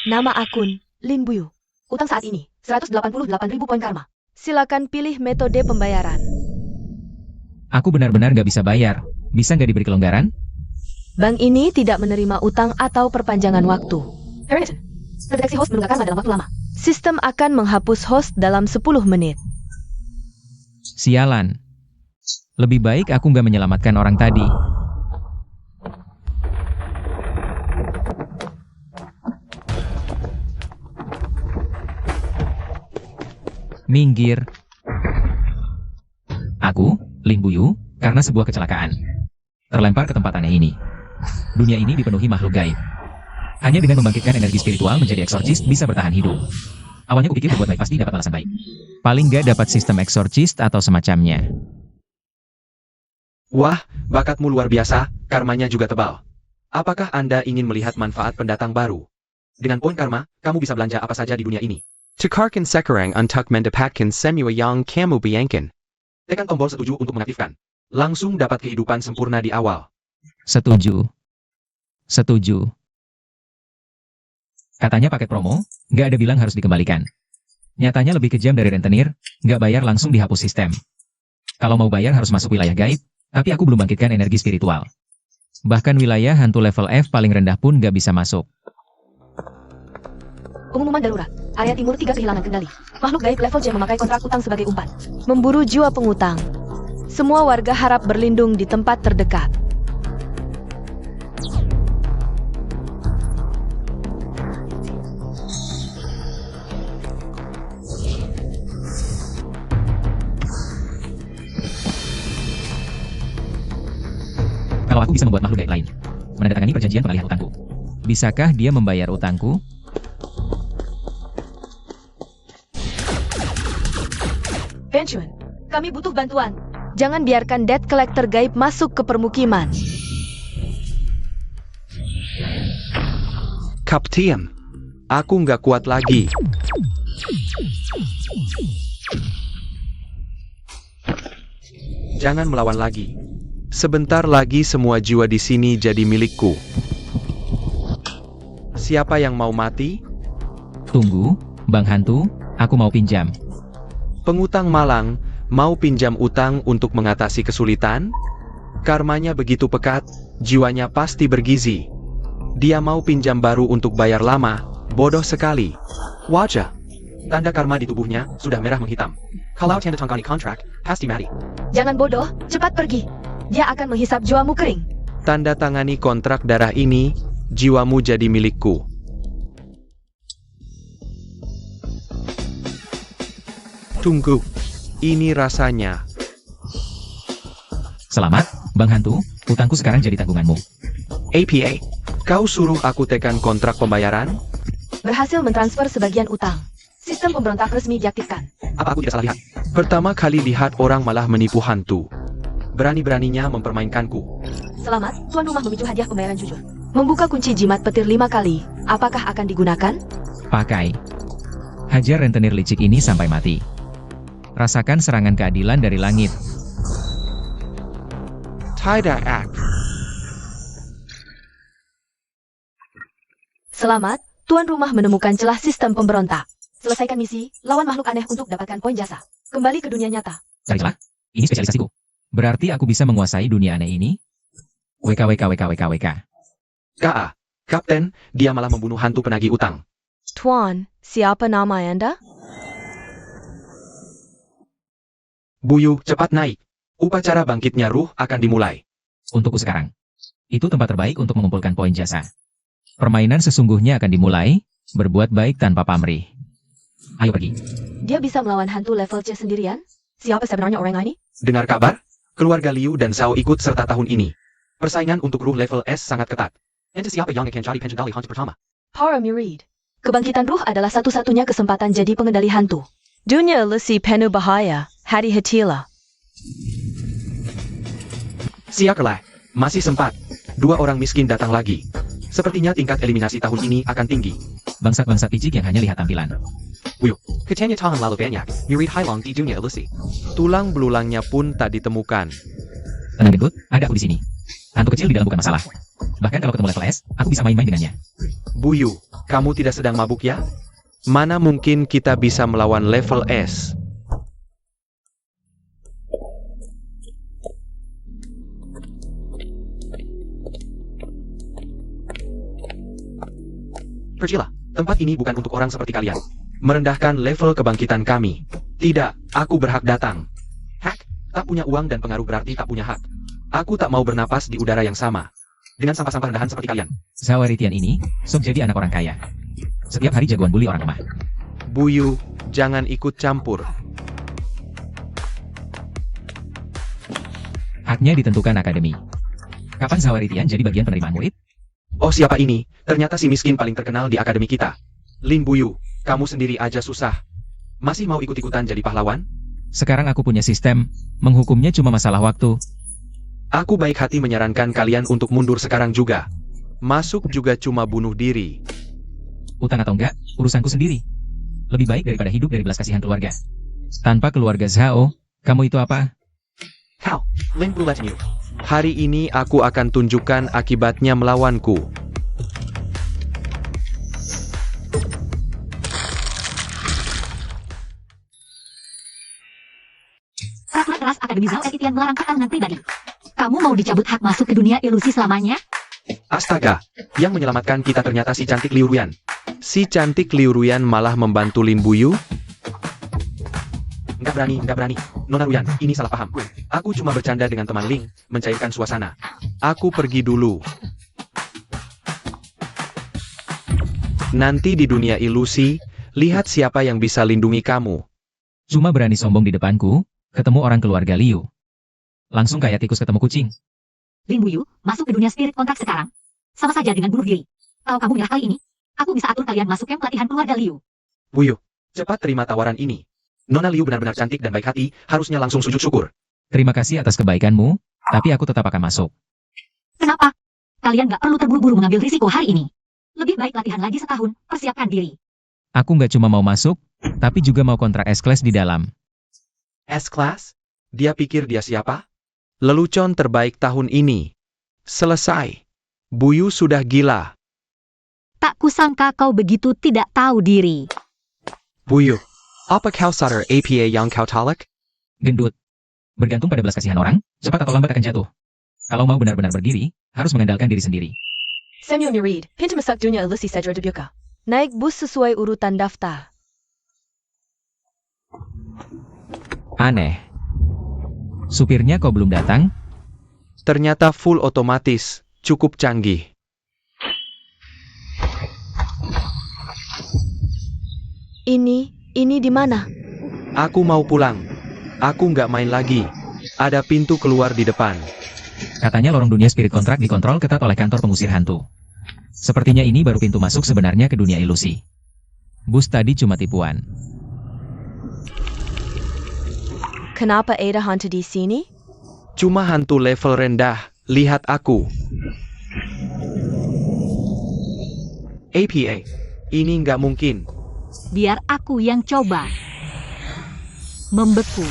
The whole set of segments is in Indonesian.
Nama akun, Lin Buyu. Utang saat ini, 188.000 poin karma. Silakan pilih metode pembayaran. Aku benar-benar gak bisa bayar. Bisa gak diberi kelonggaran? Bank ini tidak menerima utang atau perpanjangan waktu. Terdeteksi host menunggak karma dalam waktu lama. Sistem akan menghapus host dalam 10 menit. Sialan. Lebih baik aku gak menyelamatkan orang tadi. Minggir. Aku, Lin Buyu, karena sebuah kecelakaan. Terlempar ke tempat aneh ini. Dunia ini dipenuhi makhluk gaib. Hanya dengan membangkitkan energi spiritual menjadi eksorsis bisa bertahan hidup. Awalnya kupikir berbuat baik pasti dapat balasan baik. Paling gak dapat sistem eksorsis atau semacamnya. Wah, bakatmu luar biasa, karmanya juga tebal. Apakah Anda ingin melihat manfaat pendatang baru? Dengan poin karma, kamu bisa belanja apa saja di dunia ini. Tukarkan sekarang untuk mendapatkan semua yang kamu bayangkan. Tekan tombol setuju untuk mengaktifkan. Langsung dapat kehidupan sempurna di awal. Setuju. Setuju. Katanya paket promo, nggak ada bilang harus dikembalikan. Nyatanya lebih kejam dari rentenir, nggak bayar langsung dihapus sistem. Kalau mau bayar harus masuk wilayah gaib, tapi aku belum bangkitkan energi spiritual. Bahkan wilayah hantu level F paling rendah pun nggak bisa masuk. Pengumuman darurat. Area timur 3 kehilangan kendali. Makhluk gaib level J memakai kontrak utang sebagai umpan. Memburu jiwa pengutang. Semua warga harap berlindung di tempat terdekat. Kalau aku bisa membuat makhluk gaib lain, menandatangani perjanjian pengalihan utangku. Bisakah dia membayar utangku? Pensiun, kami butuh bantuan. Jangan biarkan debt collector gaib masuk ke permukiman. Kapten, aku nggak kuat lagi. Jangan melawan lagi. Sebentar lagi semua jiwa di sini jadi milikku. Siapa yang mau mati? Tunggu, Bang Hantu, aku mau pinjam. Pengutang malang, mau pinjam utang untuk mengatasi kesulitan? Karmanya begitu pekat, jiwanya pasti bergizi. Dia mau pinjam baru untuk bayar lama, bodoh sekali. Wajah. Tanda karma di tubuhnya sudah merah menghitam. Kalau tanda tangani kontrak, pasti mati. Jangan bodoh, cepat pergi. Dia akan menghisap jiwamu kering. Tanda tangani kontrak darah ini, jiwamu jadi milikku. Tunggu, ini rasanya. Selamat, Bang Hantu, utangku sekarang jadi tanggunganmu. APA, kau suruh aku tekan kontrak pembayaran? Berhasil mentransfer sebagian utang. Sistem pemberontak resmi diaktifkan. Apa aku tidak salah lihat? Pertama kali lihat orang malah menipu hantu. Berani-beraninya mempermainkanku. Selamat, tuan rumah memicu hadiah pembayaran jujur. Membuka kunci jimat petir 5 kali. Apakah akan digunakan? Pakai. Hajar rentenir licik ini sampai mati. Rasakan serangan keadilan dari langit. Tidak. Selamat, tuan rumah menemukan celah sistem pemberontak. Selesaikan misi, lawan makhluk aneh untuk dapatkan poin jasa. Kembali ke dunia nyata. Cari celah? Ini spesialisasiku. Berarti aku bisa menguasai dunia aneh ini? WKWK. KA, Kapten, dia malah membunuh hantu penagih utang. Tuan, siapa nama Anda? Buyu, cepat naik. Upacara bangkitnya ruh akan dimulai. Untukku sekarang. Itu tempat terbaik untuk mengumpulkan poin jasa. Permainan sesungguhnya akan dimulai, berbuat baik tanpa pamrih. Ayo pergi. Dia bisa melawan hantu level C sendirian? Siapa sebenarnya orang ini? Dengar kabar? Keluarga Liu dan Sao ikut serta tahun ini. Persaingan untuk ruh level S sangat ketat. Ente siapa yang akan cari pengendali hantu pertama? Para murid. Kebangkitan ruh adalah satu-satunya kesempatan jadi pengendali hantu. Dunia ilusi penuh bahaya, hati-hatilah. Siakerlah, masih sempat. 2 orang miskin datang lagi. Sepertinya tingkat eliminasi tahun ini akan tinggi. Bangsat-bangsat picik yang hanya lihat tampilan. Buyu, katanya tahan lalu banyak, murid Hailong di dunia ilusi. Tulang belulangnya pun tak ditemukan. Tenang gendut, ada aku di sini. Hantu kecil di dalam bukan masalah. Bahkan kalau ketemu level S, aku bisa main-main dengannya. Buyu, kamu tidak sedang mabuk ya? Mana mungkin kita bisa melawan level S? Pergilah, tempat ini bukan untuk orang seperti kalian. Merendahkan level kebangkitan kami. Tidak, aku berhak datang. Hak, tak punya uang dan pengaruh berarti tak punya hak. Aku tak mau bernapas di udara yang sama dengan sampah-sampah rendahan seperti kalian. Zhao Ritian ini, sok jadi anak orang kaya. Setiap hari jagoan bully orang lemah. Buyu, jangan ikut campur. Haknya ditentukan akademi. Kapan Zhao Ritian jadi bagian penerimaan murid? Oh siapa ini? Ternyata si miskin paling terkenal di akademi kita. Lin Buyu, kamu sendiri aja susah. Masih mau ikut-ikutan jadi pahlawan? Sekarang aku punya sistem, menghukumnya cuma masalah waktu. Aku baik hati menyarankan kalian untuk mundur sekarang juga. Masuk juga cuma bunuh diri. Utang atau enggak, urusanku sendiri. Lebih baik daripada hidup dari belas kasihan keluarga. Tanpa keluarga Zhao, kamu itu apa? How? Lin Buyu letting you. Hari ini aku akan tunjukkan akibatnya melawanku. Peraturan keras Akademi Zhao Ritian melarang pertarungan pribadi. Kamu mau dicabut hak masuk ke dunia ilusi selamanya? Astaga, yang menyelamatkan kita ternyata si cantik Liu Ruyan. Si cantik Liu Ruyan malah membantu Lin Buyu? Nggak berani. Nona Ruyan, ini salah paham. Aku cuma bercanda dengan teman Ling, mencairkan suasana. Aku pergi dulu. Nanti di dunia ilusi, lihat siapa yang bisa lindungi kamu. Cuma berani sombong di depanku, ketemu orang keluarga Liu. Langsung kayak tikus ketemu kucing. Lin Buyu, masuk ke dunia spirit kontrak sekarang. Sama saja dengan bunuh diri. Kalau kamu menyerah kali ini, aku bisa atur kalian masuk camp pelatihan keluarga Liu. Buyu, cepat terima tawaran ini. Nona Liu benar-benar cantik dan baik hati, harusnya langsung sujud syukur. Terima kasih atas kebaikanmu, tapi aku tetap akan masuk. Kenapa? Kalian gak perlu terburu-buru mengambil risiko hari ini. Lebih baik latihan lagi setahun, persiapkan diri. Aku nggak cuma mau masuk, tapi juga mau kontrak S-Class di dalam. S-Class? Dia pikir dia siapa? Lelucon terbaik tahun ini. Selesai. Buyu sudah gila. Tak kusangka kau begitu tidak tahu diri. Buyu, apa kau sadar APA yang kau talak? Gendut. Bergantung pada belas kasihan orang, cepat atau lambat akan jatuh. Kalau mau benar-benar berdiri, harus mengandalkan diri sendiri. Samuel Reed, pintu masuk dunia ilusi Cedra Debuka. Naik bus sesuai urutan daftar. Aneh. Supirnya kok belum datang? Ternyata full otomatis, cukup canggih. Ini di mana? Aku mau pulang. Aku nggak main lagi. Ada pintu keluar di depan. Katanya lorong dunia spirit kontrak dikontrol ketat oleh kantor pengusir hantu. Sepertinya ini baru pintu masuk sebenarnya ke dunia ilusi. Bus tadi cuma tipuan. Kenapa ada hantu di sini? Cuma hantu level rendah, lihat aku. APA, ini nggak mungkin. Biar aku yang coba. Membeku.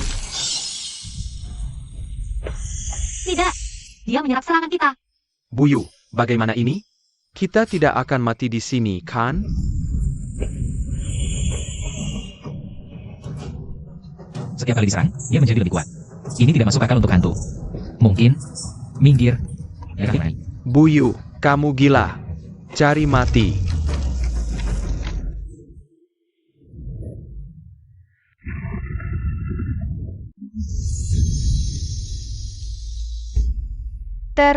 Tidak, dia menyerap serangan kita. Buyu, bagaimana ini? Kita tidak akan mati di sini, kan? Setiap kali diserang, dia menjadi lebih kuat. Ini tidak masuk akal untuk hantu. Mungkin, minggir. Buyu, kamu gila. Cari mati.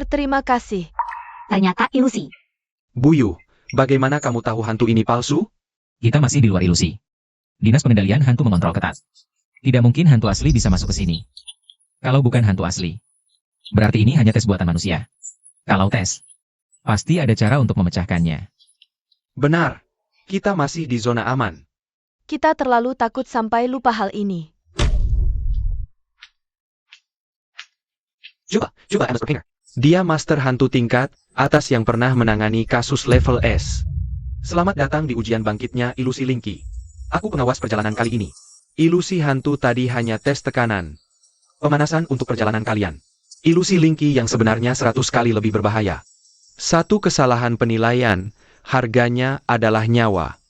Terima kasih. Ternyata ilusi. Buyu, bagaimana kamu tahu hantu ini palsu? Kita masih di luar ilusi. Dinas pengendalian hantu mengontrol ketat. Tidak mungkin hantu asli bisa masuk ke sini. Kalau bukan hantu asli, berarti ini hanya tes buatan manusia. Kalau tes, pasti ada cara untuk memecahkannya. Benar, kita masih di zona aman. Kita terlalu takut sampai lupa hal ini. Coba, Master Finger. Dia master hantu tingkat atas yang pernah menangani kasus level S. Selamat datang di ujian bangkitnya ilusi Linky. Aku pengawas perjalanan kali ini. Ilusi hantu tadi hanya tes tekanan. Pemanasan untuk perjalanan kalian. Ilusi Linky yang sebenarnya 100 kali lebih berbahaya. Satu kesalahan penilaian, harganya adalah nyawa.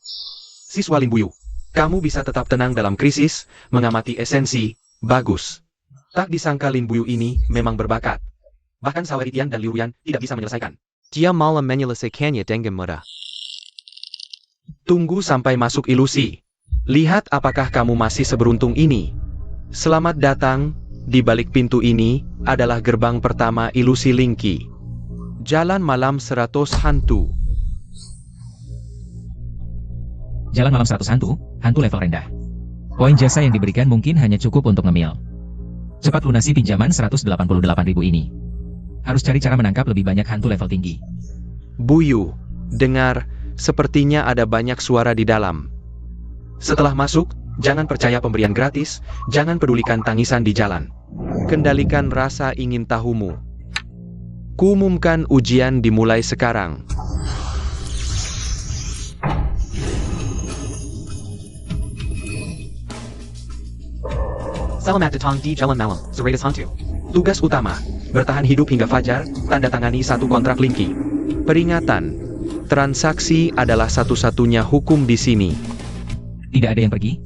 Siswa Lin Buyu, kamu bisa tetap tenang dalam krisis, mengamati esensi, bagus. Tak disangka Lin Buyu ini memang berbakat. Bahkan Sawer Itian dan Liu Ruyan tidak bisa menyelesaikan. Dia malah menyelesaikannya dengan mudah. Tunggu sampai masuk ilusi. Lihat apakah kamu masih seberuntung ini. Selamat datang, di balik pintu ini adalah gerbang pertama ilusi Linky. Jalan malam 100 hantu. Jalan malam 100 hantu level rendah. Poin jasa yang diberikan mungkin hanya cukup untuk ngemil. Cepat lunasi pinjaman 188.000 ini. Harus cari cara menangkap lebih banyak hantu level tinggi. Buyu, dengar, sepertinya ada banyak suara di dalam. Setelah masuk, jangan percaya pemberian gratis, jangan pedulikan tangisan di jalan. Kendalikan rasa ingin tahumu. Kuumumkan ujian dimulai sekarang. Selamat datang di Jalan Malam, 100 hantu. Tugas utama, bertahan hidup hingga fajar, tanda tangani satu kontrak Linky. Peringatan, transaksi adalah satu-satunya hukum di sini. Tidak ada yang pergi.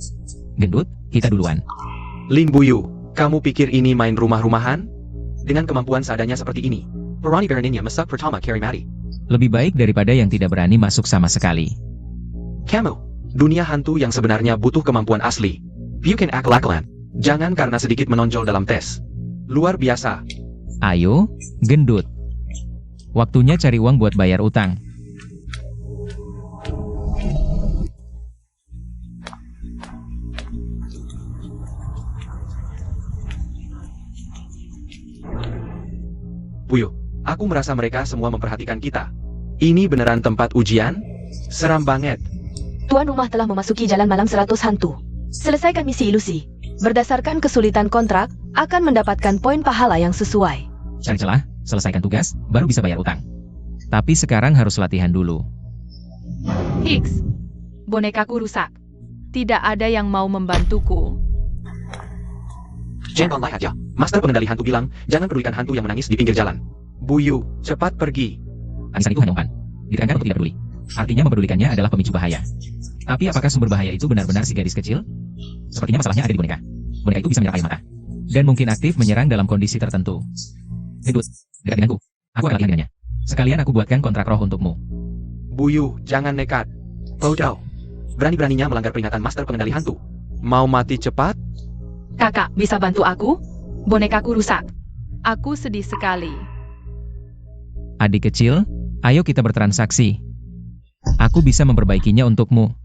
Gendut, kita duluan. Lin Buyu, kamu pikir ini main rumah-rumahan? Dengan kemampuan seadanya seperti ini, Perani beraninya masak pertama carry mati. Lebih baik daripada yang tidak berani masuk sama sekali. Kamu, dunia hantu yang sebenarnya butuh kemampuan asli. You can act lakalan. Jangan karena sedikit menonjol dalam tes. Luar biasa. Ayo, gendut. Waktunya cari uang buat bayar utang. Buyu, aku merasa mereka semua memperhatikan kita. Ini beneran tempat ujian? Seram banget. Tuan rumah telah memasuki jalan malam 100 hantu. Selesaikan misi ilusi. Berdasarkan kesulitan kontrak, akan mendapatkan poin pahala yang sesuai. Cari celah, selesaikan tugas, baru bisa bayar utang. Tapi sekarang harus latihan dulu. Higgs, bonekaku rusak. Tidak ada yang mau membantuku. Jangan online aja. Master pengendali hantu bilang, jangan pedulikan hantu yang menangis di pinggir jalan. Buyu, cepat pergi. Tangisan itu hanya umpan. Diterangkan untuk tidak peduli. Artinya mempedulikannya adalah pemicu bahaya. Tapi apakah sumber bahaya itu benar-benar si gadis kecil? Sepertinya masalahnya ada di boneka. Boneka itu bisa menyerap air mata. Dan mungkin aktif menyerang dalam kondisi tertentu. Gendut, dekat denganku. Aku akan latihan dengannya. Sekalian aku buatkan kontrak roh untukmu. Buyu, jangan nekat. Bodoh. Berani-beraninya melanggar peringatan master pengendali hantu. Mau mati cepat? Kakak, bisa bantu aku? Bonekaku rusak. Aku sedih sekali. Adik kecil, ayo kita bertransaksi. Aku bisa memperbaikinya untukmu.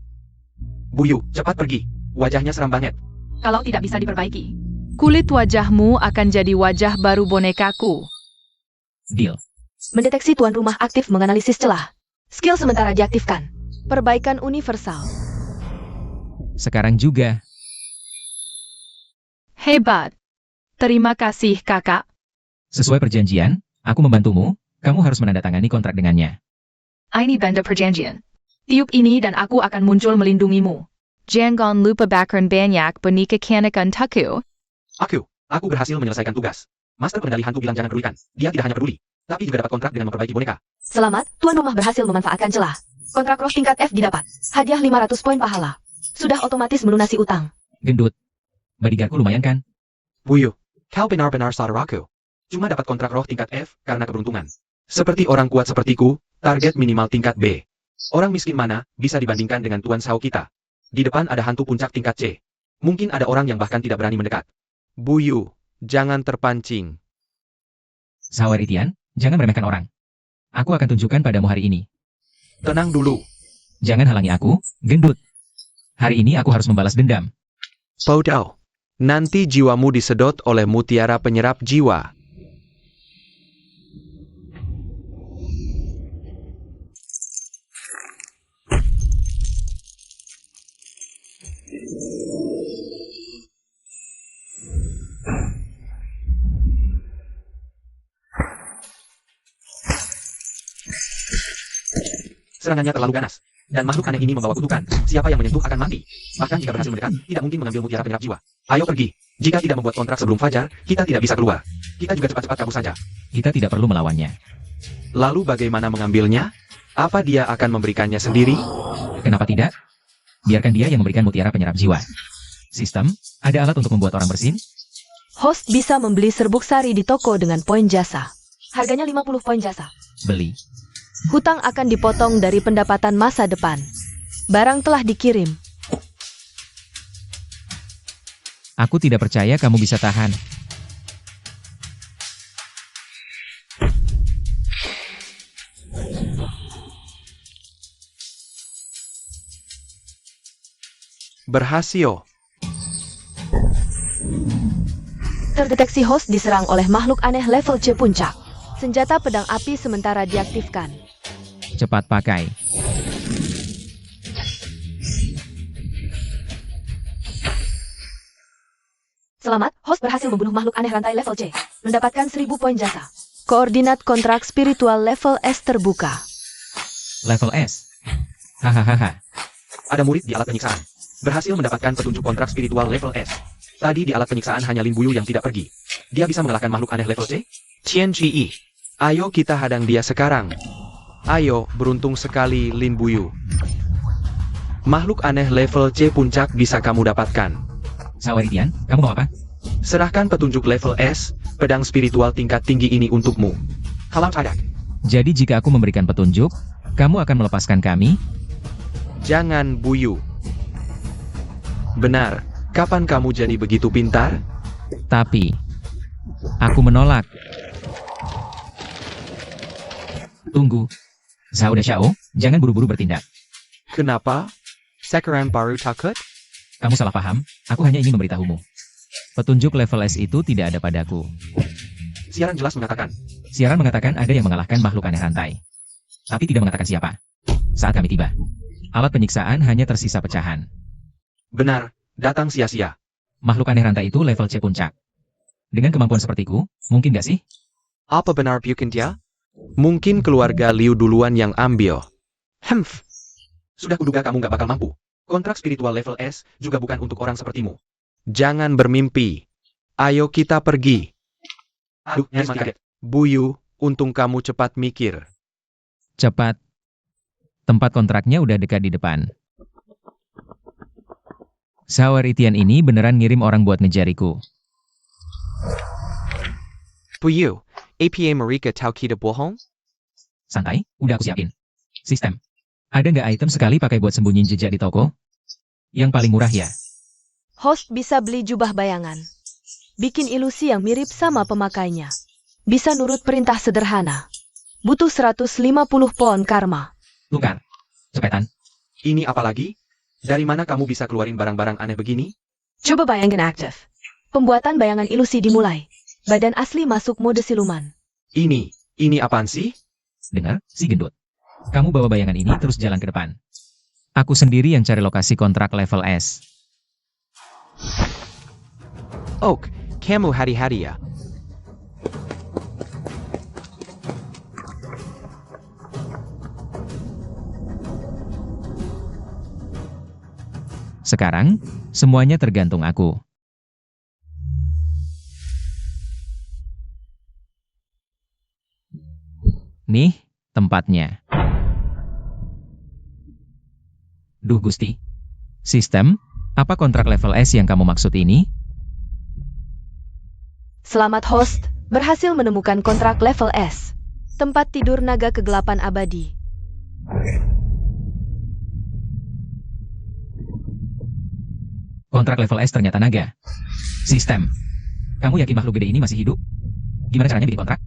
Buyu, cepat pergi. Wajahnya seram banget. Kalau tidak bisa diperbaiki, kulit wajahmu akan jadi wajah baru bonekaku. Deal. Mendeteksi tuan rumah aktif menganalisis celah. Skill sementara diaktifkan. Perbaikan universal. Sekarang juga. Hebat. Terima kasih, kakak. Sesuai perjanjian, aku membantumu, kamu harus menandatangani kontrak dengannya. Ini benda perjanjian. Tiup ini dan aku akan muncul melindungimu. Jangan lupa bakran banyak boneka kanak untukku. Aku berhasil menyelesaikan tugas. Master pengendali hantu bilang jangan pedulikan. Dia tidak hanya peduli, tapi juga dapat kontrak dengan memperbaiki boneka. Selamat, tuan rumah berhasil memanfaatkan celah. Kontrak roh tingkat F didapat. Hadiah 500 poin pahala. Sudah otomatis melunasi utang. Gendut. Bodyguardku lumayan kan? Buyu, kau benar-benar saudaraku. Cuma dapat kontrak roh tingkat F karena keberuntungan. Seperti orang kuat sepertiku, target minimal tingkat B. Orang miskin mana bisa dibandingkan dengan Tuan Sao kita? Di depan ada hantu puncak tingkat C. Mungkin ada orang yang bahkan tidak berani mendekat. Buyu, jangan terpancing. Sawer Itian, jangan meremehkan orang. Aku akan tunjukkan padamu hari ini. Tenang dulu. Jangan halangi aku, gendut. Hari ini aku harus membalas dendam. Bodoh. Nanti jiwamu disedot oleh mutiara penyerap jiwa. Serangannya terlalu ganas. Dan makhluk aneh ini membawa kutukan. Siapa yang menyentuh akan mati. Bahkan jika berhasil mendekat, tidak mungkin mengambil mutiara penyerap jiwa. Ayo pergi. Jika tidak membuat kontrak sebelum fajar, kita tidak bisa keluar. Kita juga cepat-cepat kabur saja. Kita tidak perlu melawannya. Lalu bagaimana mengambilnya? Apa dia akan memberikannya sendiri? Kenapa tidak? Biarkan dia yang memberikan mutiara penyerap jiwa. Sistem, ada alat untuk membuat orang bersin? Host bisa membeli serbuk sari di toko dengan poin jasa. Harganya 50 poin jasa. Beli. Hutang akan dipotong dari pendapatan masa depan. Barang telah dikirim. Aku tidak percaya kamu bisa tahan. Berhasil. Terdeteksi host diserang oleh makhluk aneh level C puncak. Senjata pedang api sementara diaktifkan. Cepat pakai. Selamat, host berhasil membunuh makhluk aneh rantai level C. Mendapatkan 1000 poin jasa. Koordinat kontrak spiritual level S terbuka. Level S. Hahaha. Ada murid di alat penyiksaan. Berhasil mendapatkan petunjuk kontrak spiritual level S. Tadi di alat penyiksaan hanya Lin Buyu yang tidak pergi. Dia bisa mengalahkan makhluk aneh level C? Tian Ji. Ayo kita hadang dia sekarang. Ayo, beruntung sekali Lin Buyu. Makhluk aneh level C puncak bisa kamu dapatkan. Sawaritian, kamu mau apa? Serahkan petunjuk level S, pedang spiritual tingkat tinggi ini untukmu. Halam cadak. Jadi jika aku memberikan petunjuk, kamu akan melepaskan kami? Jangan Buyu. Benar, kapan kamu jadi begitu pintar? Tapi, aku menolak. Tunggu. Zhao Xiao, jangan buru-buru bertindak. Kenapa? Sekarang baru takut? Kamu salah paham, aku hanya ingin memberitahumu. Petunjuk level S itu tidak ada padaku. Siaran jelas mengatakan. Siaran mengatakan ada yang mengalahkan makhluk aneh rantai. Tapi tidak mengatakan siapa. Saat kami tiba, alat penyiksaan hanya tersisa pecahan. Benar, datang sia-sia. Makhluk aneh rantai itu level C puncak. Dengan kemampuan sepertiku, mungkin gak sih? Apa benar bukan dia? Mungkin keluarga Liu duluan yang ambil. Hemph. Sudah kuduga kamu gak bakal mampu. Kontrak spiritual level S juga bukan untuk orang sepertimu. Jangan bermimpi. Ayo kita pergi. Aduh, nyaris mati kaget. Buyu, untung kamu cepat mikir. Cepat. Tempat kontraknya udah dekat di depan. Sawaritian ini beneran ngirim orang buat ngejariku. Buyu, APA Marika tahu kita bohong? Santai, udah aku siapin. Sistem. Ada nggak item sekali pakai buat sembunyiin jejak di toko? Yang paling murah ya? Host bisa beli jubah bayangan. Bikin ilusi yang mirip sama pemakainya. Bisa nurut perintah sederhana. Butuh 150 poin karma. Tukar. Cepetan. Ini apa lagi? Dari mana kamu bisa keluarin barang-barang aneh begini? Coba bayangin aktif. Pembuatan bayangan ilusi dimulai. Badan asli masuk mode siluman. Ini apaan sih? Dengar, si gendut. Kamu bawa bayangan ini terus jalan ke depan. Aku sendiri yang cari lokasi kontrak level S. Oak, kamu hati-hati ya. Sekarang, semuanya tergantung aku. Nih, tempatnya. Duh Gusti. Sistem, apa kontrak level S yang kamu maksud ini? Selamat host, berhasil menemukan kontrak level S. Tempat tidur naga kegelapan abadi. Kontrak level S ternyata naga. Sistem, kamu yakin makhluk gede ini masih hidup? Gimana caranya bikin kontrak?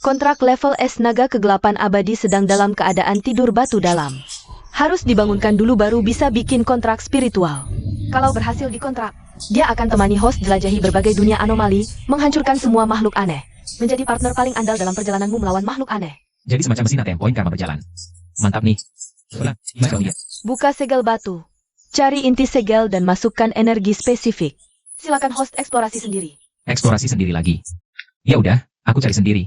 Kontrak level S naga kegelapan abadi sedang dalam keadaan tidur batu dalam. Harus dibangunkan dulu baru bisa bikin kontrak spiritual. Kalau berhasil dikontrak, dia akan temani host jelajahi berbagai dunia anomali, menghancurkan semua makhluk aneh. Menjadi partner paling andal dalam perjalananmu melawan makhluk aneh. Jadi semacam mesin ATM poin karma berjalan. Mantap nih. Coba, gimana kalau lihat? Buka segel batu. Cari inti segel dan masukkan energi spesifik. Silakan host eksplorasi sendiri. Eksplorasi sendiri lagi. Ya udah, aku cari sendiri.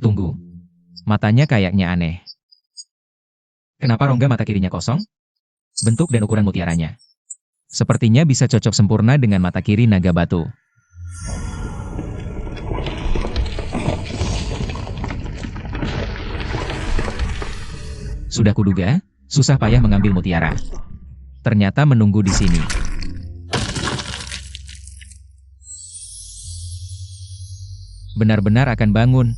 Tunggu. Matanya kayaknya aneh. Kenapa rongga mata kirinya kosong? Bentuk dan ukuran mutiaranya. Sepertinya bisa cocok sempurna dengan mata kiri naga batu. Sudah kuduga, susah payah mengambil mutiara. Ternyata menunggu di sini. Benar-benar akan bangun.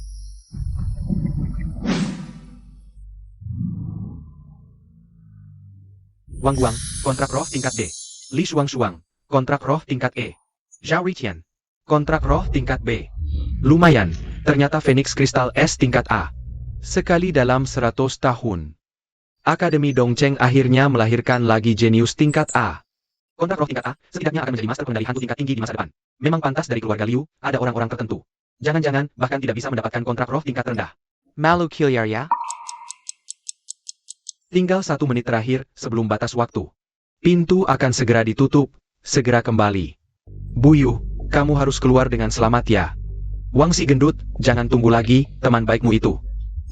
Wang Guang, kontrak roh tingkat D. Li Shuang, kontrak roh tingkat E. Zhao Riqian, kontrak roh tingkat B. Lumayan, ternyata Phoenix Crystal S tingkat A. Sekali dalam 100 tahun. Akademi Dongcheng akhirnya melahirkan lagi jenius tingkat A. Kontrak roh tingkat A, setidaknya akan menjadi master pengendali hantu tingkat tinggi di masa depan. Memang pantas dari keluarga Liu, ada orang-orang tertentu. Jangan-jangan, bahkan tidak bisa mendapatkan kontrak roh tingkat rendah. Malu Kiliar ya? Tinggal 1 menit terakhir sebelum batas waktu. Pintu akan segera ditutup, segera kembali. Buyu, kamu harus keluar dengan selamat ya. Wang si gendut, jangan tunggu lagi, teman baikmu itu.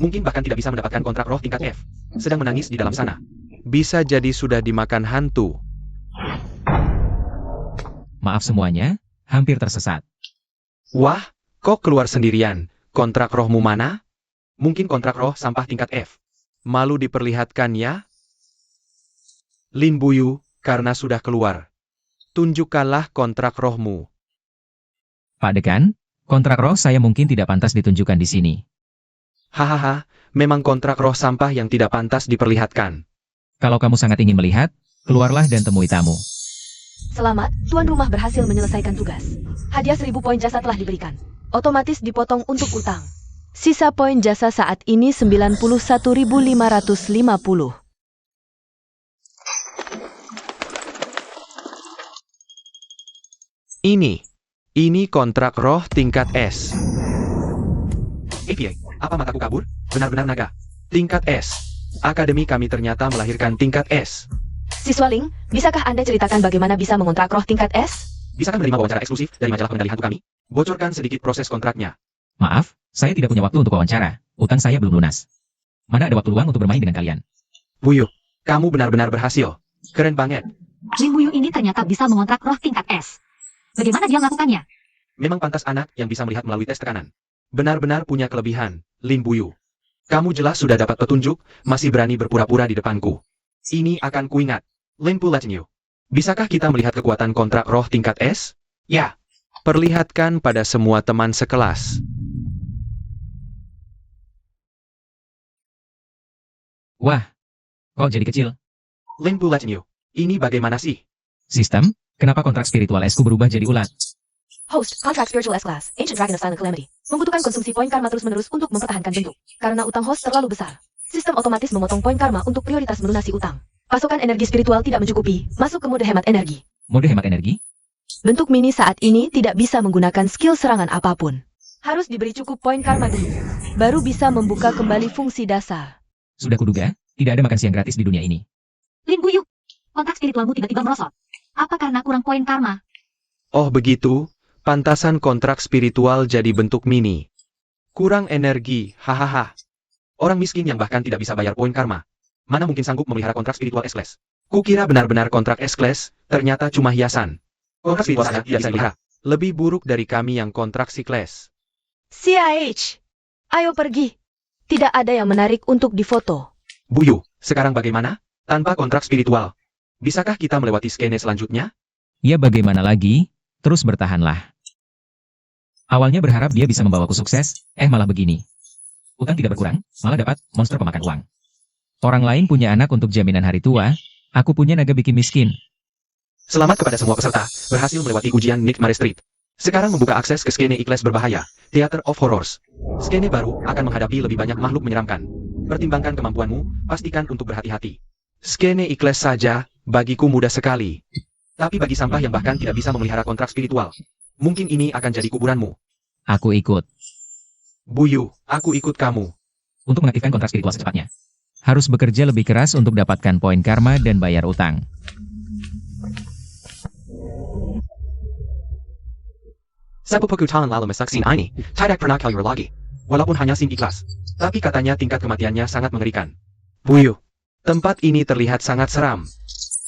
Mungkin bahkan tidak bisa mendapatkan kontrak roh tingkat F. Sedang menangis di dalam sana. Bisa jadi sudah dimakan hantu. Maaf semuanya, hampir tersesat. Wah, kok keluar sendirian? Kontrak rohmu mana? Mungkin kontrak roh sampah tingkat F. Malu diperlihatkan ya? Lin Buyu, karena sudah keluar. Tunjukkanlah kontrak rohmu. Pak Dekan, kontrak roh saya mungkin tidak pantas ditunjukkan di sini. Hahaha, memang kontrak roh sampah yang tidak pantas diperlihatkan. Kalau kamu sangat ingin melihat, keluarlah dan temui tamu. Selamat, tuan rumah berhasil menyelesaikan tugas. Hadiah 1000 poin jasa telah diberikan. Otomatis dipotong untuk utang. Sisa poin jasa saat ini 91.550. Ini kontrak roh tingkat S. Apa mataku kabur? Benar-benar naga. Tingkat S. Akademi kami ternyata melahirkan tingkat S. Siswa Ling, bisakah Anda ceritakan bagaimana bisa mengontrak roh tingkat S? Bisakah menerima wawancara eksklusif dari majalah pengendali hantu kami? Bocorkan sedikit proses kontraknya. Maaf, saya tidak punya waktu untuk wawancara. Utang saya belum lunas. Mana ada waktu luang untuk bermain dengan kalian? Buyu, kamu benar-benar berhasil. Keren banget. Lin Buyu ini ternyata bisa mengontrak roh tingkat S. Bagaimana dia melakukannya? Memang pantas anak yang bisa melihat melalui tes tekanan. Benar-benar punya kelebihan, Lin Buyu. Kamu jelas sudah dapat petunjuk, masih berani berpura-pura di depanku. Ini akan kuingat. Lin Pulatnyu. Bisakah kita melihat kekuatan kontrak roh tingkat S? Ya. Perlihatkan pada semua teman sekelas. Wah, kok jadi kecil? Lin Pulatnyu. Ini bagaimana sih? Sistem, kenapa kontrak spiritual esku berubah jadi ulat? Host, Contract Spiritual S-Class, Ancient Dragon of Silent Calamity. Membutuhkan konsumsi poin karma terus-menerus untuk mempertahankan bentuk. Karena utang host terlalu besar. Sistem otomatis memotong poin karma untuk prioritas melunasi utang. Pasokan energi spiritual tidak mencukupi, masuk ke mode hemat energi. Mode hemat energi? Bentuk mini saat ini tidak bisa menggunakan skill serangan apapun. Harus diberi cukup poin karma dulu. Baru bisa membuka kembali fungsi dasar. Sudah kuduga, tidak ada makan siang gratis di dunia ini. Lin Buyu, kontrak spiritualmu tiba-tiba merosot. Apa karena kurang poin karma? Oh begitu, pantasan kontrak spiritual jadi bentuk mini. Kurang energi, hahaha. Orang miskin yang bahkan tidak bisa bayar poin karma. Mana mungkin sanggup memelihara kontrak spiritual S-Class? Kukira benar-benar kontrak S-Class, ternyata cuma hiasan. Kontrak spiritual saya tidak bisa dipelihara. Lebih buruk dari kami yang kontrak C-Class. CIH, ayo pergi. Tidak ada yang menarik untuk difoto. Buyu, sekarang bagaimana? Tanpa kontrak spiritual. Bisakah kita melewati skene selanjutnya? Ya bagaimana lagi, terus bertahanlah. Awalnya berharap dia bisa membawaku sukses, malah begini. Utang tidak berkurang, malah dapat monster pemakan uang. Orang lain punya anak untuk jaminan hari tua, aku punya naga bikin miskin. Selamat kepada semua peserta, berhasil melewati ujian Nightmare Street. Sekarang membuka akses ke skene iklas berbahaya, Theater of Horrors. Skene baru akan menghadapi lebih banyak makhluk menyeramkan. Pertimbangkan kemampuanmu, pastikan untuk berhati-hati. Skene iklas saja, bagiku mudah sekali. Tapi bagi sampah yang bahkan tidak bisa memelihara kontrak spiritual, mungkin ini akan jadi kuburanmu. Aku ikut. Buyu, aku ikut kamu. Untuk mengaktifkan kontrak spiritual secepatnya, harus bekerja lebih keras untuk dapatkan poin karma dan bayar utang. Sepupukutalan lalu mesaksin ini, tidak pernah kalian lagi. Walaupun hanya sim ikhlas, tapi katanya tingkat kematiannya sangat mengerikan. Buyu, tempat ini terlihat sangat seram.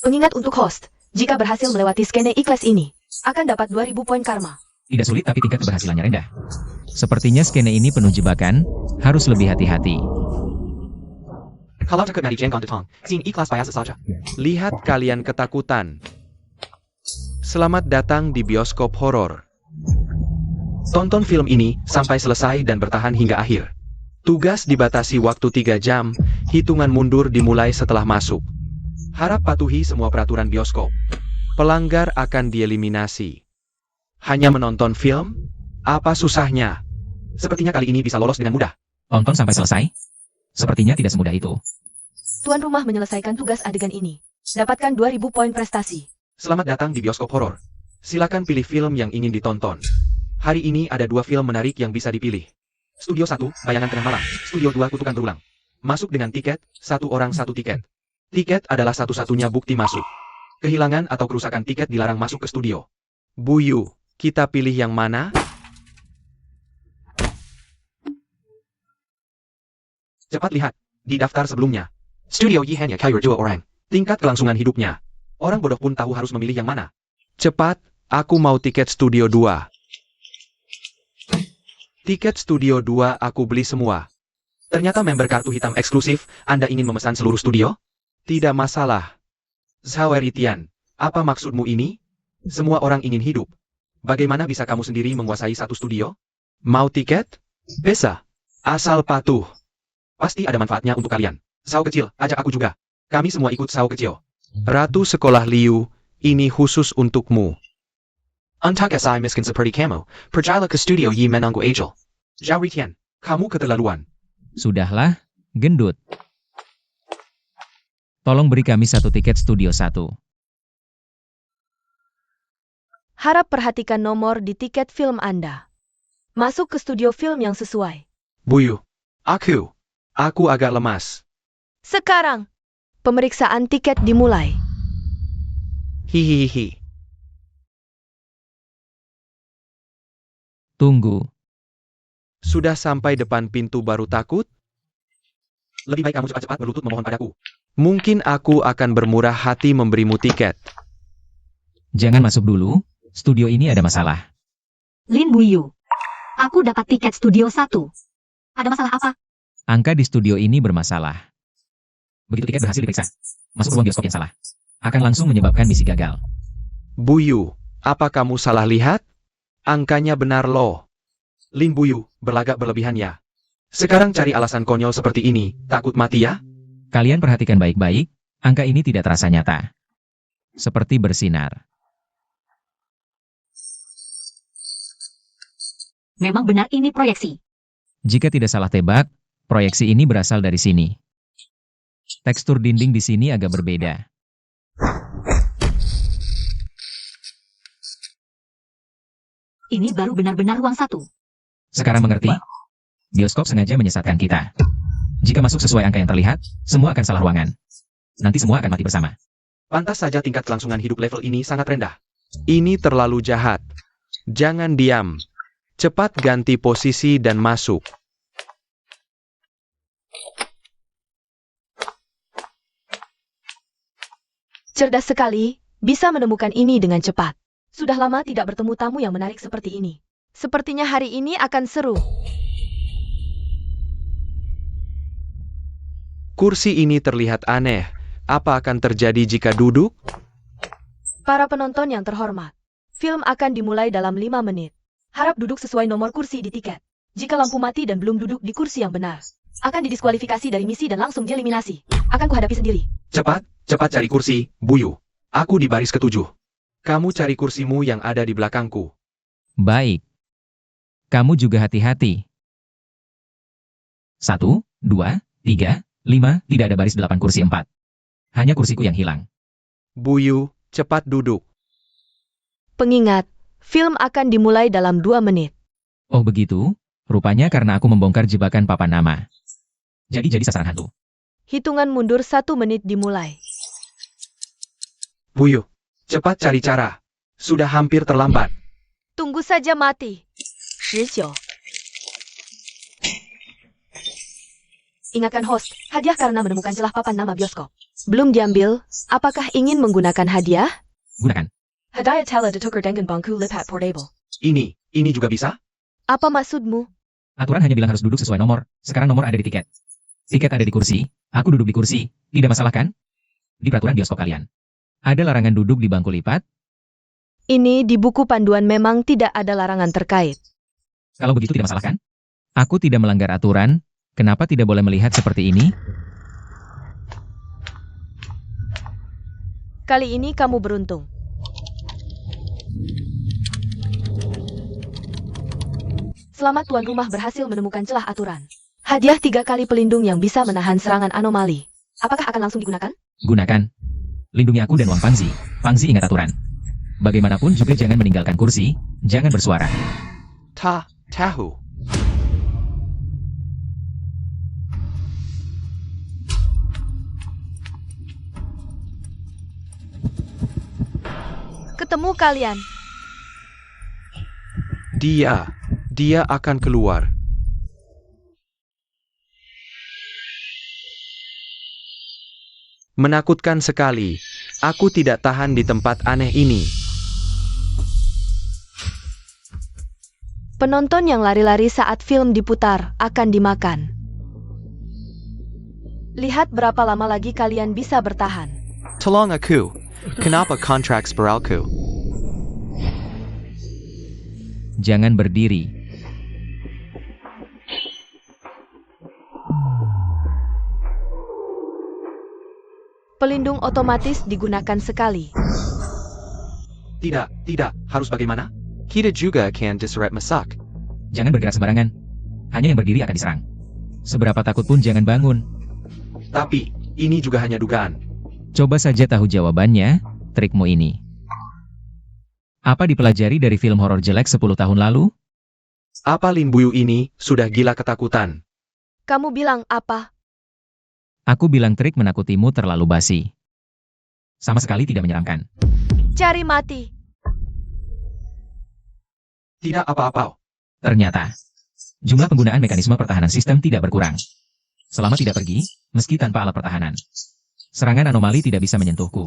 Pengingat untuk host, jika berhasil melewati skene ikhlas ini, akan dapat 2000 poin karma. Tidak sulit tapi tingkat keberhasilannya rendah. Sepertinya skene ini penuh jebakan, harus lebih hati-hati. Kalau takut mati jangan datang. Sing ikhlas biasa saja. Lihat kalian ketakutan. Selamat datang di bioskop horor. Tonton film ini sampai selesai dan bertahan hingga akhir. Tugas dibatasi waktu 3 jam, hitungan mundur dimulai setelah masuk. Harap patuhi semua peraturan bioskop. Pelanggar akan dieliminasi. Hanya menonton film? Apa susahnya? Sepertinya kali ini bisa lolos dengan mudah. Tonton sampai selesai? Sepertinya tidak semudah itu. Tuan rumah menyelesaikan tugas adegan ini. Dapatkan 2000 poin prestasi. Selamat datang di bioskop horor. Silakan pilih film yang ingin ditonton. Hari ini ada 2 film menarik yang bisa dipilih. Studio 1, Bayangan Tengah Malam. Studio 2, Kutukan Berulang. Masuk dengan tiket, 1 orang 1 tiket. Tiket adalah satu-satunya bukti masuk. Kehilangan atau kerusakan tiket dilarang masuk ke studio. Buyu, kita pilih yang mana? Cepat lihat, di daftar sebelumnya. Studio Yi hanya kaya 2 orang. Tingkat kelangsungan hidupnya. Orang bodoh pun tahu harus memilih yang mana. Cepat, aku mau tiket studio 2. Tiket studio 2 aku beli semua. Ternyata member kartu hitam eksklusif, Anda ingin memesan seluruh studio? Tidak masalah. Zhaweritian, apa maksudmu ini? Semua orang ingin hidup. Bagaimana bisa kamu sendiri menguasai satu studio? Mau tiket? Bisa. Asal patuh. Pasti ada manfaatnya untuk kalian. Sao kecil, ajak aku juga. Kami semua ikut Sao kecil. Ratu Sekolah Liu, ini khusus untukmu. Untuk SI miskin seperti kamu, pergilah ke studio Yi menunggu Angel. Zhaweritian, kamu keterlaluan. Sudahlah, gendut. Tolong beri kami 1 tiket studio 1. Harap perhatikan nomor di tiket film Anda. Masuk ke studio film yang sesuai. Buyu, aku agak lemas. Sekarang, pemeriksaan tiket dimulai. Hihihi. Tunggu. Sudah sampai depan pintu baru takut? Lebih baik kamu cepat-cepat berlutut memohon padaku. Mungkin aku akan bermurah hati memberimu tiket. Jangan masuk dulu, studio ini ada masalah. Lin Buyu. Aku dapat tiket studio 1. Ada masalah apa? Angka di studio ini bermasalah. Begitu tiket berhasil diperiksa, masuk ruang bioskop yang salah. Akan langsung menyebabkan misi gagal. Buyu, apa kamu salah lihat? Angkanya benar loh. Lin Buyu, berlagak berlebihan ya. Sekarang cari alasan konyol seperti ini, takut mati ya? Kalian perhatikan baik-baik, angka ini tidak terasa nyata. Seperti bersinar. Memang benar ini proyeksi. Jika tidak salah tebak, proyeksi ini berasal dari sini. Tekstur dinding di sini agak berbeda. Ini baru benar-benar ruang 1. Sekarang mengerti? Bioskop sengaja menyesatkan kita. Jika masuk sesuai angka yang terlihat, semua akan salah ruangan. Nanti semua akan mati bersama. Pantas saja tingkat kelangsungan hidup level ini sangat rendah. Ini terlalu jahat. Jangan diam. Cepat ganti posisi dan masuk. Cerdas sekali, bisa menemukan ini dengan cepat. Sudah lama tidak bertemu tamu yang menarik seperti ini. Sepertinya hari ini akan seru. Kursi ini terlihat aneh. Apa akan terjadi jika duduk? Para penonton yang terhormat, film akan dimulai dalam 5 menit. Harap duduk sesuai nomor kursi di tiket. Jika lampu mati dan belum duduk di kursi yang benar, akan didiskualifikasi dari misi dan langsung dieliminasi. Akan kuhadapi sendiri. Cepat cari kursi, Buyu. Aku di baris ke-7. Kamu cari kursimu yang ada di belakangku. Baik. Kamu juga hati-hati. 1, 2, 3, 5, tidak ada baris 8 kursi 4. Hanya kursiku yang hilang. Buyu, cepat duduk. Pengingat, film akan dimulai dalam 2 menit. Oh begitu? Rupanya karena aku membongkar jebakan papan nama. Jadi sasaran hantu. Hitungan mundur 1 menit dimulai. Buyu, cepat cari cara. Sudah hampir terlambat. Tunggu saja mati. 19. Ingatkan host, hadiah karena menemukan celah papan nama bioskop. Belum diambil, apakah ingin menggunakan hadiah? Gunakan. Hadiah tela ditukar dengan bangku lipat portable. Ini juga bisa? Apa maksudmu? Aturan hanya bilang harus duduk sesuai nomor. Sekarang nomor ada di tiket. Tiket ada di kursi, aku duduk di kursi, tidak masalah kan? Di peraturan bioskop kalian. Ada larangan duduk di bangku lipat? Ini di buku panduan memang tidak ada larangan terkait. Kalau begitu tidak masalah kan? Aku tidak melanggar aturan, kenapa tidak boleh melihat seperti ini? Kali ini kamu beruntung. Selamat tuan rumah berhasil menemukan celah aturan. Hadiah 3 kali pelindung yang bisa menahan serangan anomali. Apakah akan langsung digunakan? Gunakan. Lindungi aku dan Wang Fangzi. Fangzi ingat aturan. Bagaimanapun juga jangan meninggalkan kursi, jangan bersuara. Tahu. Ketemu kalian. Dia akan keluar. Menakutkan sekali. Aku tidak tahan di tempat aneh ini. Penonton yang lari-lari saat film diputar akan dimakan. Lihat berapa lama lagi kalian bisa bertahan. Tolong aku. Kenapa kontrak beralku? Jangan berdiri. Pelindung otomatis digunakan sekali. Tidak. Harus bagaimana? Kita juga akan diseret masak. Jangan bergerak sembarangan. Hanya yang berdiri akan diserang. Seberapa takut pun jangan bangun. Tapi, ini juga hanya dugaan. Coba saja tahu jawabannya, trikmu ini. Apa dipelajari dari film horor jelek 10 tahun lalu? Apa Lin Buyu ini sudah gila ketakutan? Kamu bilang apa? Aku bilang trik menakutimu terlalu basi. Sama sekali tidak menyeramkan. Cari mati. Tidak apa-apa. Ternyata, jumlah penggunaan mekanisme pertahanan sistem tidak berkurang. Selama tidak pergi, meski tanpa alat pertahanan. Serangan anomali tidak bisa menyentuhku.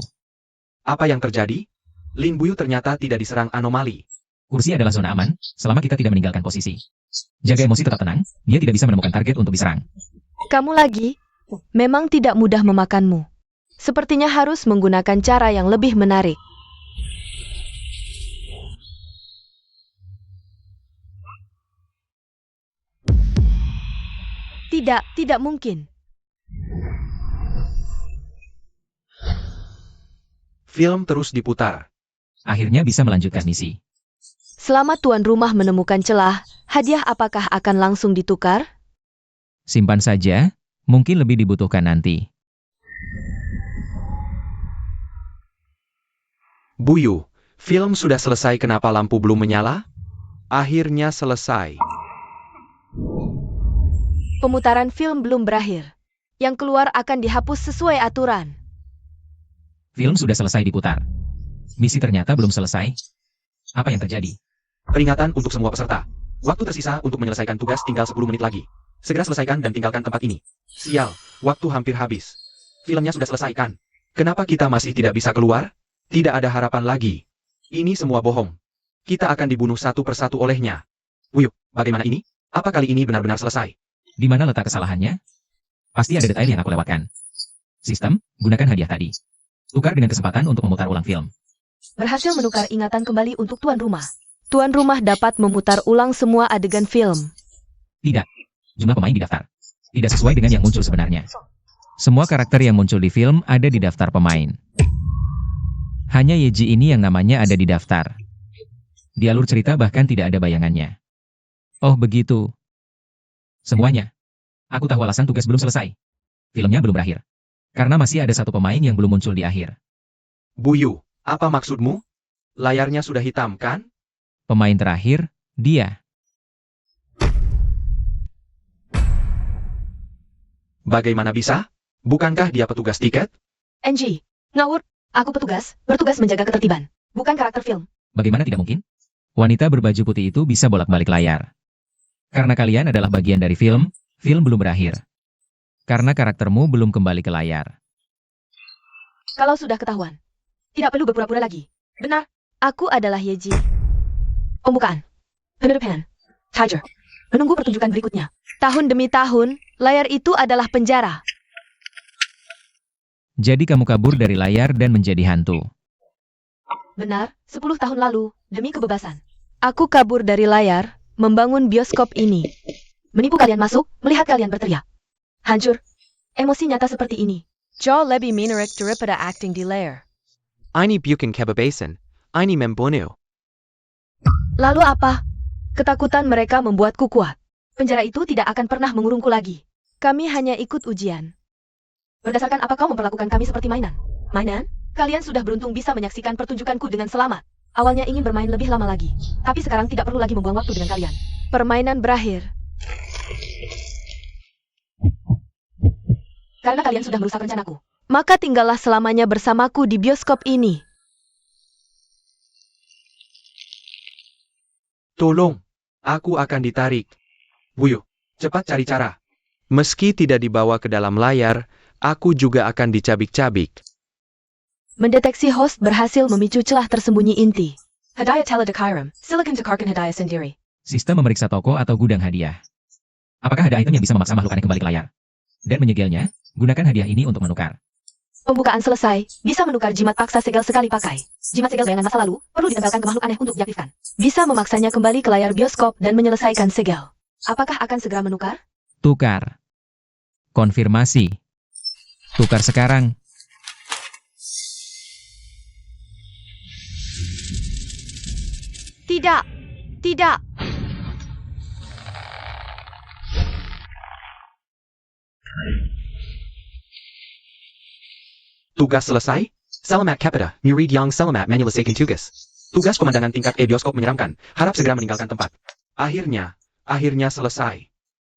Apa yang terjadi? Lin Buyu ternyata tidak diserang anomali. Kursi adalah zona aman, selama kita tidak meninggalkan posisi. Jaga emosi tetap tenang, dia tidak bisa menemukan target untuk diserang. Kamu lagi? Memang tidak mudah memakanmu. Sepertinya harus menggunakan cara yang lebih menarik. Tidak mungkin. Film terus diputar. Akhirnya bisa melanjutkan misi. Selama tuan rumah menemukan celah, hadiah apakah akan langsung ditukar? Simpan saja, mungkin lebih dibutuhkan nanti. Buyu, film sudah selesai, kenapa lampu belum menyala? Akhirnya selesai. Pemutaran film belum berakhir. Yang keluar akan dihapus sesuai aturan. Film sudah selesai diputar. Misi ternyata belum selesai. Apa yang terjadi? Peringatan untuk semua peserta. Waktu tersisa untuk menyelesaikan tugas tinggal 10 menit lagi. Segera selesaikan dan tinggalkan tempat ini. Sial, waktu hampir habis. Filmnya sudah selesai kan? Kenapa kita masih tidak bisa keluar? Tidak ada harapan lagi. Ini semua bohong. Kita akan dibunuh satu persatu olehnya. Wuyuk, bagaimana ini? Apa kali ini benar-benar selesai? Di mana letak kesalahannya? Pasti ada detail yang aku lewatkan. Sistem, gunakan hadiah tadi. Tukar dengan kesempatan untuk memutar ulang film. Berhasil menukar ingatan kembali untuk tuan rumah. Tuan rumah dapat memutar ulang semua adegan film. Tidak. Jumlah pemain di daftar. Tidak sesuai dengan yang muncul sebenarnya. Semua karakter yang muncul di film ada di daftar pemain. Hanya Yeji ini yang namanya ada di daftar. Di alur cerita bahkan tidak ada bayangannya. Oh begitu. Semuanya. Aku tahu alasan tugas belum selesai. Filmnya belum berakhir. Karena masih ada satu pemain yang belum muncul di akhir. Buyu, apa maksudmu? Layarnya sudah hitam kan? Pemain terakhir, dia. Bagaimana bisa? Bukankah dia petugas tiket? NG, ngawur. Aku petugas, bertugas menjaga ketertiban. Bukan karakter film. Bagaimana tidak mungkin? Wanita berbaju putih itu bisa bolak-balik layar. Karena kalian adalah bagian dari film, film belum berakhir. Karena karaktermu belum kembali ke layar. Kalau sudah ketahuan, tidak perlu berpura-pura lagi. Benar, aku adalah Yeji. Pembukaan. Penutupan. Tiger. menunggu pertunjukan berikutnya. Tahun demi tahun, layar itu adalah penjara. Jadi kamu kabur dari layar dan menjadi hantu. Benar, 10 tahun lalu, demi kebebasan. Aku kabur dari layar, membangun bioskop ini. Menipu kalian masuk, melihat kalian berteriak. Hancur. Emosi nyata seperti ini. Jauh lebih menarik daripada acting di layar. Ini bukan kebebasan. Ini membunuh. Lalu apa? Ketakutan mereka membuatku kuat. Penjara itu tidak akan pernah mengurungku lagi. Kami hanya ikut ujian. Berdasarkan apa kau memperlakukan kami seperti mainan? Mainan? Kalian sudah beruntung bisa menyaksikan pertunjukanku dengan selamat. Awalnya ingin bermain lebih lama lagi. Tapi sekarang tidak perlu lagi membuang waktu dengan kalian. Permainan berakhir. Karena kalian sudah merusak rencanaku. Maka tinggallah selamanya bersamaku di bioskop ini. Tolong, aku akan ditarik. Buyu, cepat cari cara. Meski tidak dibawa ke dalam layar, aku juga akan dicabik-cabik. Mendeteksi host berhasil memicu celah tersembunyi inti. Hadiah Teledekairam, silakan tukarkan hadiah sendiri. Sistem memeriksa toko atau gudang hadiah. Apakah ada item yang bisa memaksa makhluk aneh kembali ke layar? Dan menyegelnya, gunakan hadiah ini untuk menukar. Pembukaan selesai, bisa menukar jimat paksa segel sekali pakai. Jimat segel bayangan masa lalu, perlu ditempelkan ke makhluk aneh untuk diaktifkan. Bisa memaksanya kembali ke layar bioskop dan menyelesaikan segel. Apakah akan segera menukar? Tukar. Konfirmasi. Tukar sekarang. Tidak. Tidak. Tugas selesai? Selamat Capita, Murid yang selamat menyelesaikan tugas. Tugas pemandangan tingkat E bioskop menyeramkan. Harap segera meninggalkan tempat. Akhirnya selesai.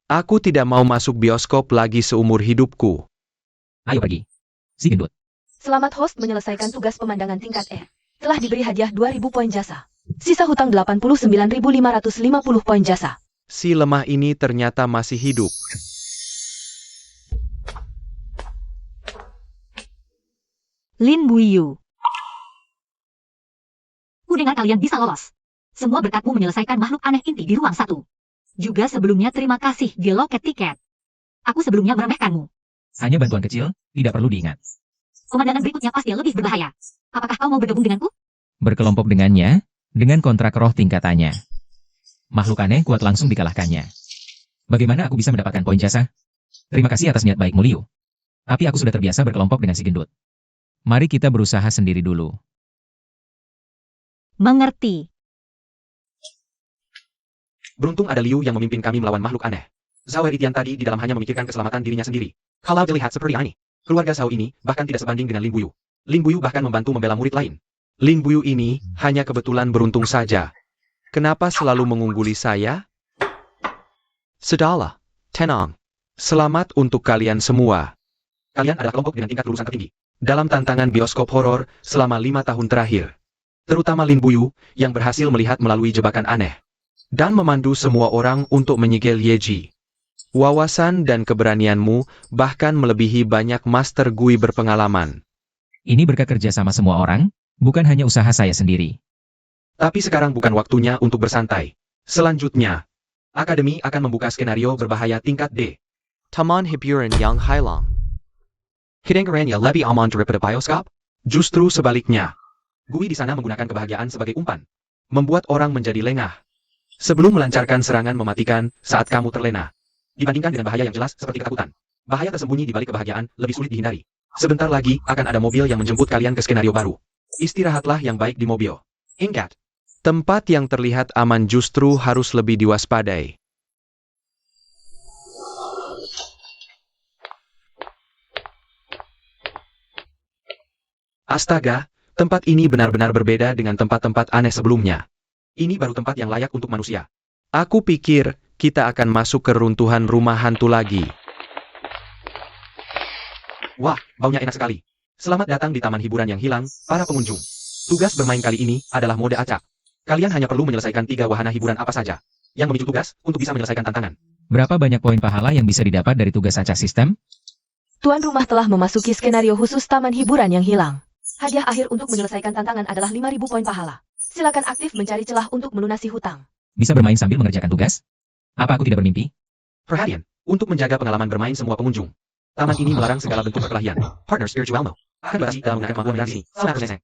Aku tidak mau masuk bioskop lagi seumur hidupku. Ayo pergi. Si gendut. Selamat host menyelesaikan tugas pemandangan tingkat E. Telah diberi hadiah 2.000 poin jasa. Sisa hutang 89.550 poin jasa. Si lemah ini ternyata masih hidup. Lin Buyu. Ku dengar kalian bisa lolos. Semua berkatmu menyelesaikan makhluk aneh inti di ruang 1. Juga sebelumnya terima kasih di loket tiket. Aku sebelumnya meremehkanmu. Hanya bantuan kecil, tidak perlu diingat. Pemandangan berikutnya pasti lebih berbahaya. Apakah kau mau bergabung denganku? Berkelompok dengannya, dengan kontrak roh tingkatannya. Makhluk aneh kuat langsung dikalahkannya. Bagaimana aku bisa mendapatkan poin jasa? Terima kasih atas niat baikmu, Liu. Tapi aku sudah terbiasa berkelompok dengan si gendut. Mari kita berusaha sendiri dulu. Mengerti. Beruntung ada Liu yang memimpin kami melawan makhluk aneh. Zhao Eritian tadi di dalam hanya memikirkan keselamatan dirinya sendiri. Kalau dilihat seperti ini, keluarga Zhao ini bahkan tidak sebanding dengan Lin Buyu. Lin Buyu bahkan membantu membela murid lain. Lin Buyu ini hanya kebetulan beruntung saja. Kenapa selalu mengungguli saya? Sudahlah, tenang. Selamat untuk kalian semua. Kalian adalah kelompok dengan tingkat lulusan tertinggi. Dalam tantangan bioskop horor selama 5 tahun terakhir. Terutama Lin Buyu yang berhasil melihat melalui jebakan aneh. Dan memandu semua orang untuk menyegel Yeji. Wawasan dan keberanianmu bahkan melebihi banyak master Gui berpengalaman. Ini berkat kerja sama semua orang, bukan hanya usaha saya sendiri. Tapi sekarang bukan waktunya untuk bersantai. Selanjutnya, Akademi akan membuka skenario berbahaya tingkat D. Taman Hiburan yang Hailang. Hidangannya lebih aman daripada bioskop? Justru sebaliknya. Gui di sana menggunakan kebahagiaan sebagai umpan. Membuat orang menjadi lengah. Sebelum melancarkan serangan mematikan saat kamu terlena. Dibandingkan dengan bahaya yang jelas seperti ketakutan. Bahaya tersembunyi di balik kebahagiaan lebih sulit dihindari. Sebentar lagi akan ada mobil yang menjemput kalian ke skenario baru. Istirahatlah yang baik di mobil. Ingat. Tempat yang terlihat aman justru harus lebih diwaspadai. Astaga, tempat ini benar-benar berbeda dengan tempat-tempat aneh sebelumnya. Ini baru tempat yang layak untuk manusia. Aku pikir kita akan masuk ke runtuhan rumah hantu lagi. Wah, baunya enak sekali. Selamat datang di taman hiburan yang hilang, para pengunjung. Tugas bermain kali ini adalah mode acak. Kalian hanya perlu menyelesaikan 3 wahana hiburan apa saja yang memicu tugas untuk bisa menyelesaikan tantangan. Berapa banyak poin pahala yang bisa didapat dari tugas acak sistem? Tuan rumah telah memasuki skenario khusus taman hiburan yang hilang. Hadiah akhir untuk menyelesaikan tantangan adalah 5.000 poin pahala. Silakan aktif mencari celah untuk melunasi hutang. Bisa bermain sambil mengerjakan tugas? Apa aku tidak bermimpi? Perhatian, untuk menjaga pengalaman bermain semua pengunjung. Taman ini melarang segala bentuk perkelahian. Partner Spiritual Mo akan berhasil dalam menggunakan kemampuan meditasi.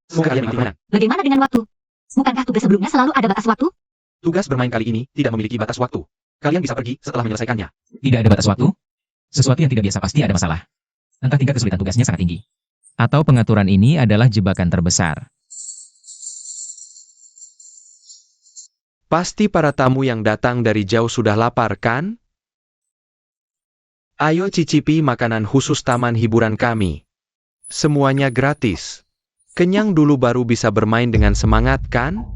Semoga kalian menikmati menang. Bagaimana dengan waktu? Bukankah tugas sebelumnya selalu ada batas waktu? Tugas bermain kali ini tidak memiliki batas waktu. Kalian bisa pergi setelah menyelesaikannya. Tidak ada batas waktu? Sesuatu yang tidak biasa pasti ada masalah. Entah tingkat kesulitan tugasnya sangat tinggi. Atau pengaturan ini adalah jebakan terbesar. Pasti para tamu yang datang dari jauh sudah lapar, kan? Ayo cicipi makanan khusus taman hiburan kami. Semuanya gratis. Kenyang dulu baru bisa bermain dengan semangat, kan?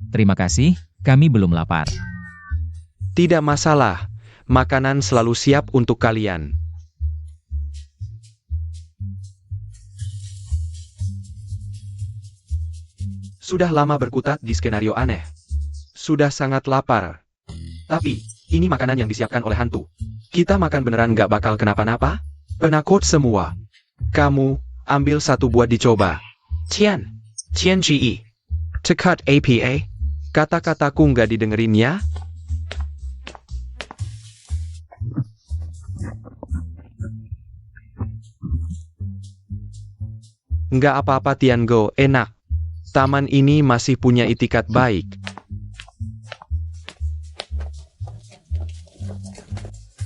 Terima kasih, kami belum lapar. Tidak masalah. Makanan selalu siap untuk kalian. Sudah lama berkutat di skenario aneh. Sudah sangat lapar. Tapi, ini makanan yang disiapkan oleh hantu. Kita makan beneran gak bakal kenapa-napa? Penakut semua. Kamu, ambil satu buat dicoba. Tian Ji. Cekat APA. Kata-kataku nggak didengerin ya? Nggak apa-apa Tiango, enak. Taman ini masih punya itikat baik.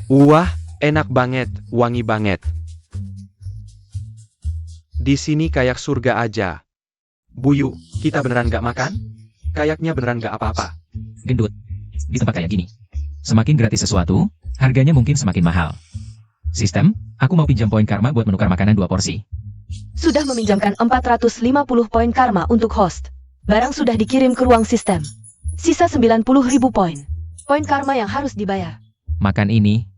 Wah, enak banget, wangi banget. Di sini kayak surga aja. Buyu, kita beneran gak makan? Kayaknya beneran gak apa-apa. Gendut. Di tempat kayak gini. Semakin gratis sesuatu, harganya mungkin semakin mahal. Sistem, aku mau pinjam poin karma buat menukar makanan 2 porsi. Sudah meminjamkan 450 poin karma untuk host. Barang sudah dikirim ke ruang sistem. Sisa 90.000 poin. Poin karma yang harus dibayar. Makan ini.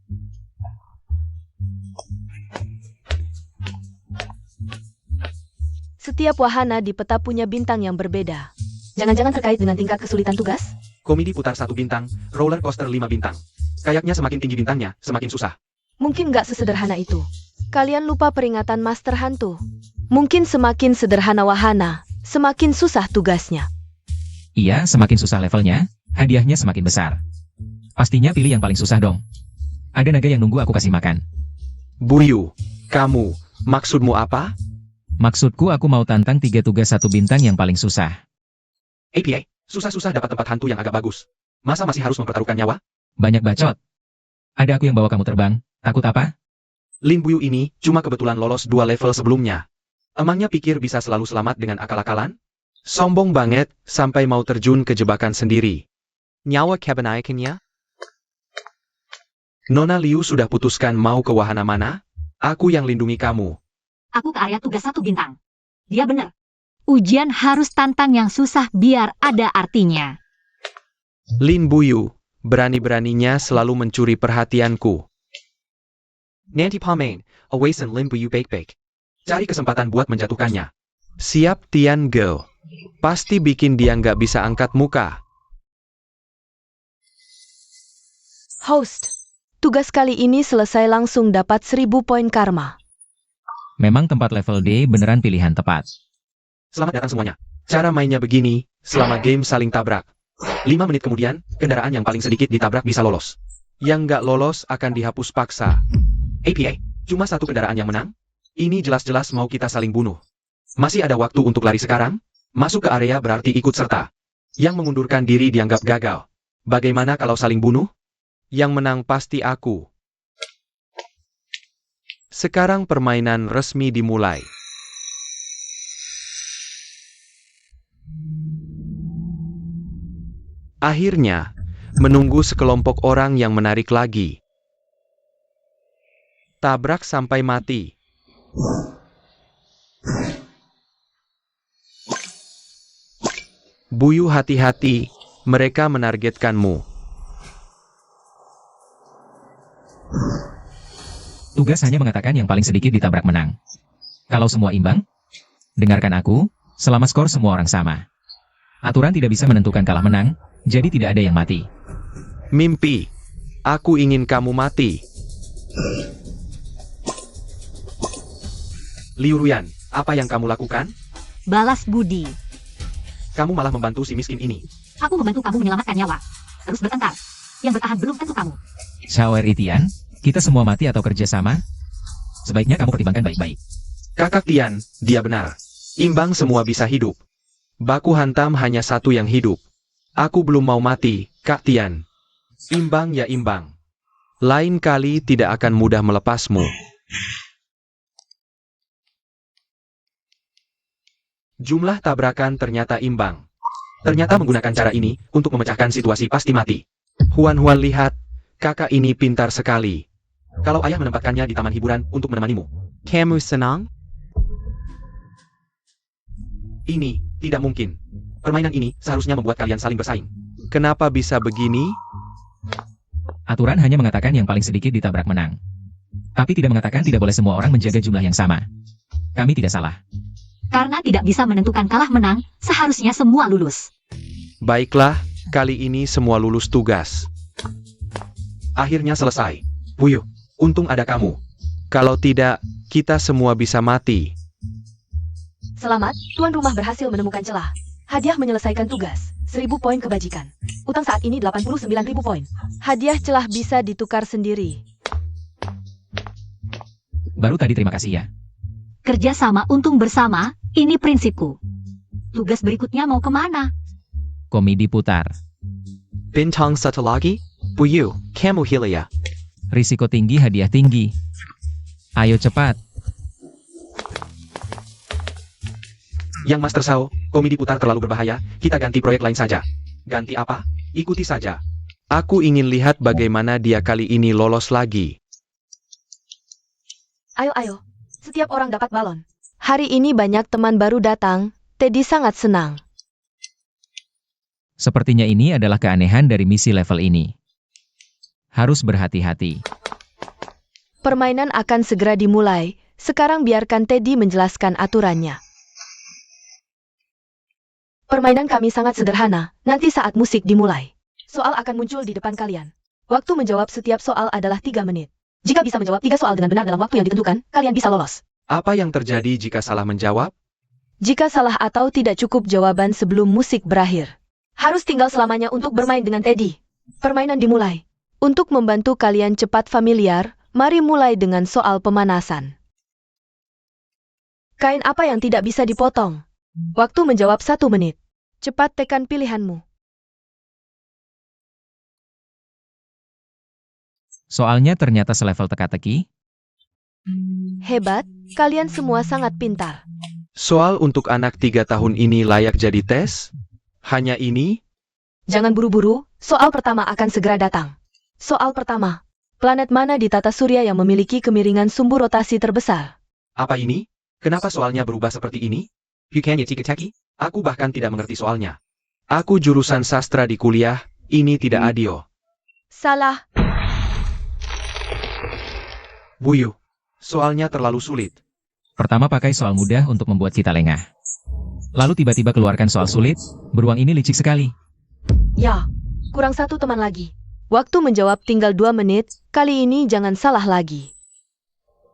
Setiap wahana di peta punya bintang yang berbeda. Jangan-jangan terkait dengan tingkat kesulitan tugas? Komedi putar 1 bintang, roller coaster 5 bintang. Kayaknya semakin tinggi bintangnya, semakin susah. Mungkin nggak sesederhana itu. Kalian lupa peringatan Master Hantu. Mungkin semakin sederhana wahana, semakin susah tugasnya. Iya, semakin susah levelnya, hadiahnya semakin besar. Pastinya pilih yang paling susah dong. Ada naga yang nunggu aku kasih makan. Buyu, kamu, maksudmu apa? Maksudku aku mau tantang 3 tugas 1 bintang yang paling susah. APA, susah-susah dapat tempat hantu yang agak bagus. Masa masih harus mempertaruhkan nyawa? Banyak bacot. Ada aku yang bawa kamu terbang, takut apa? Lin Buyu ini cuma kebetulan lolos 2 level sebelumnya. Emangnya pikir bisa selalu selamat dengan akal-akalan? Sombong banget, sampai mau terjun ke jebakan sendiri. Nyawa kebanyakannya? Nona Liu sudah putuskan mau ke wahana mana? Aku yang lindungi kamu. Aku ke area tugas 1 bintang. Dia benar. Ujian harus tantang yang susah biar ada artinya. Lin Buyu, berani-beraninya selalu mencuri perhatianku. Nanti Pamain, Awaisan Lin Buyu Bake. Cari kesempatan buat menjatuhkannya. Siap Tian Go. Pasti bikin dia nggak bisa angkat muka. Host, tugas kali ini selesai langsung dapat 1000 poin karma. Memang tempat level D beneran pilihan tepat. Selamat datang semuanya. Cara mainnya begini, selama game saling tabrak. 5 menit kemudian, kendaraan yang paling sedikit ditabrak bisa lolos. Yang nggak lolos akan dihapus paksa. APA, cuma 1 kendaraan yang menang? Ini jelas-jelas mau kita saling bunuh. Masih ada waktu untuk lari sekarang? Masuk ke area berarti ikut serta. Yang mengundurkan diri dianggap gagal. Bagaimana kalau saling bunuh? Yang menang pasti aku. Sekarang permainan resmi dimulai. Akhirnya, menunggu sekelompok orang yang menarik lagi. Tabrak sampai mati. Buyu hati-hati, mereka menargetkanmu. Tugas hanya mengatakan yang paling sedikit ditabrak menang. Kalau semua imbang, dengarkan aku, selama skor semua orang sama. Aturan tidak bisa menentukan kalah menang, jadi tidak ada yang mati. Mimpi. Aku ingin kamu mati. Liu Ruyan, apa yang kamu lakukan? Balas budi. Kamu malah membantu si miskin ini. Aku membantu kamu menyelamatkan nyawa. Terus bertengkar. Yang bertahan belum tentu kamu. Shower Itian, kita semua mati atau kerja sama? Sebaiknya kamu pertimbangkan baik-baik. Kakak Tian, dia benar. Imbang semua bisa hidup. Baku hantam hanya satu yang hidup. Aku belum mau mati, Kak Tian. Imbang ya imbang. Lain kali tidak akan mudah melepasmu. Jumlah tabrakan ternyata imbang. Ternyata menggunakan cara ini untuk memecahkan situasi pasti mati. Huan lihat, kakak ini pintar sekali. Kalau ayah menempatkannya di taman hiburan untuk menemanimu. Kamu senang? Ini tidak mungkin. Permainan ini seharusnya membuat kalian saling bersaing. Kenapa bisa begini? Aturan hanya mengatakan yang paling sedikit ditabrak menang. Tapi tidak mengatakan tidak boleh semua orang menjaga jumlah yang sama. Kami tidak salah. Karena tidak bisa menentukan kalah menang, seharusnya semua lulus. Baiklah, kali ini semua lulus tugas. Akhirnya selesai. Buyuk, untung ada kamu. Kalau tidak, kita semua bisa mati. Selamat, tuan rumah berhasil menemukan celah. Hadiah menyelesaikan tugas, 1000 poin kebajikan. Utang saat ini 89.000 poin. Hadiah celah bisa ditukar sendiri. Baru tadi terima kasih ya. Kerja sama untung bersama, ini prinsipku. Tugas berikutnya mau kemana? Komedi putar. Bintang satu lagi? Buyuk, kamu Hilia. Risiko tinggi, hadiah tinggi. Ayo cepat. Yang Master Sao, komedi putar terlalu berbahaya, kita ganti proyek lain saja. Ganti apa? Ikuti saja. Aku ingin lihat bagaimana dia kali ini lolos lagi. Ayo. Setiap orang dapat balon. Hari ini banyak teman baru datang, Teddy sangat senang. Sepertinya ini adalah keanehan dari misi level ini. Harus berhati-hati. Permainan akan segera dimulai, sekarang biarkan Teddy menjelaskan aturannya. Permainan kami sangat sederhana, nanti saat musik dimulai. Soal akan muncul di depan kalian. Waktu menjawab setiap soal adalah 3 menit. Jika bisa menjawab 3 soal dengan benar dalam waktu yang ditentukan, kalian bisa lolos. Apa yang terjadi jika salah menjawab? Jika salah atau tidak cukup jawaban sebelum musik berakhir, harus tinggal selamanya untuk bermain dengan Teddy. Permainan dimulai. Untuk membantu kalian cepat familiar, mari mulai dengan soal pemanasan. Kain apa yang tidak bisa dipotong? Waktu menjawab 1 menit. Cepat tekan pilihanmu. Soalnya ternyata selevel teka-teki. Hebat, kalian semua sangat pintar. Soal untuk anak 3 tahun ini layak jadi tes? Hanya ini? Jangan buru-buru, soal pertama akan segera datang. Soal pertama. Planet mana di tata surya yang memiliki kemiringan sumbu rotasi terbesar? Apa ini? Kenapa soalnya berubah seperti ini? Bukannya ciki-caki? Aku bahkan tidak mengerti soalnya. Aku jurusan sastra di kuliah, ini tidak adil. Salah. Buyuk, soalnya terlalu sulit. Pertama pakai soal mudah untuk membuat kita lengah. Lalu tiba-tiba keluarkan soal sulit, beruang ini licik sekali. Ya, kurang 1 teman lagi. Waktu menjawab tinggal 2 menit, kali ini jangan salah lagi.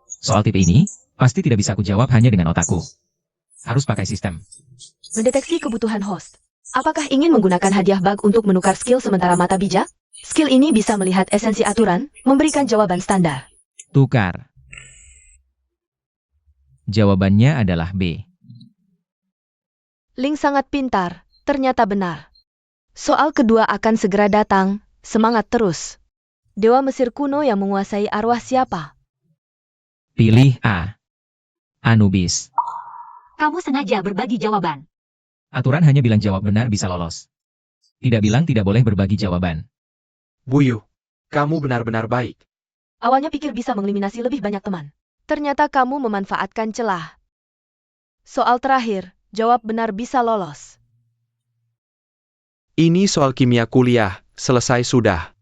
Soal tipe ini, pasti tidak bisa aku jawab hanya dengan otakku. Harus pakai sistem. Mendeteksi kebutuhan host. Apakah ingin menggunakan hadiah bug untuk menukar skill sementara mata bijak? Skill ini bisa melihat esensi aturan, memberikan jawaban standar. Tukar. Jawabannya adalah B. Link sangat pintar, ternyata benar. Soal kedua akan segera datang, semangat terus. Dewa Mesir kuno yang menguasai arwah siapa? Pilih A. Anubis. Kamu sengaja berbagi jawaban. Aturan hanya bilang jawab benar bisa lolos. Tidak bilang tidak boleh berbagi jawaban. Buyuk, kamu benar-benar baik. Awalnya pikir bisa mengeliminasi lebih banyak teman. Ternyata kamu memanfaatkan celah. Soal terakhir, jawab benar bisa lolos. Ini soal kimia kuliah, selesai sudah.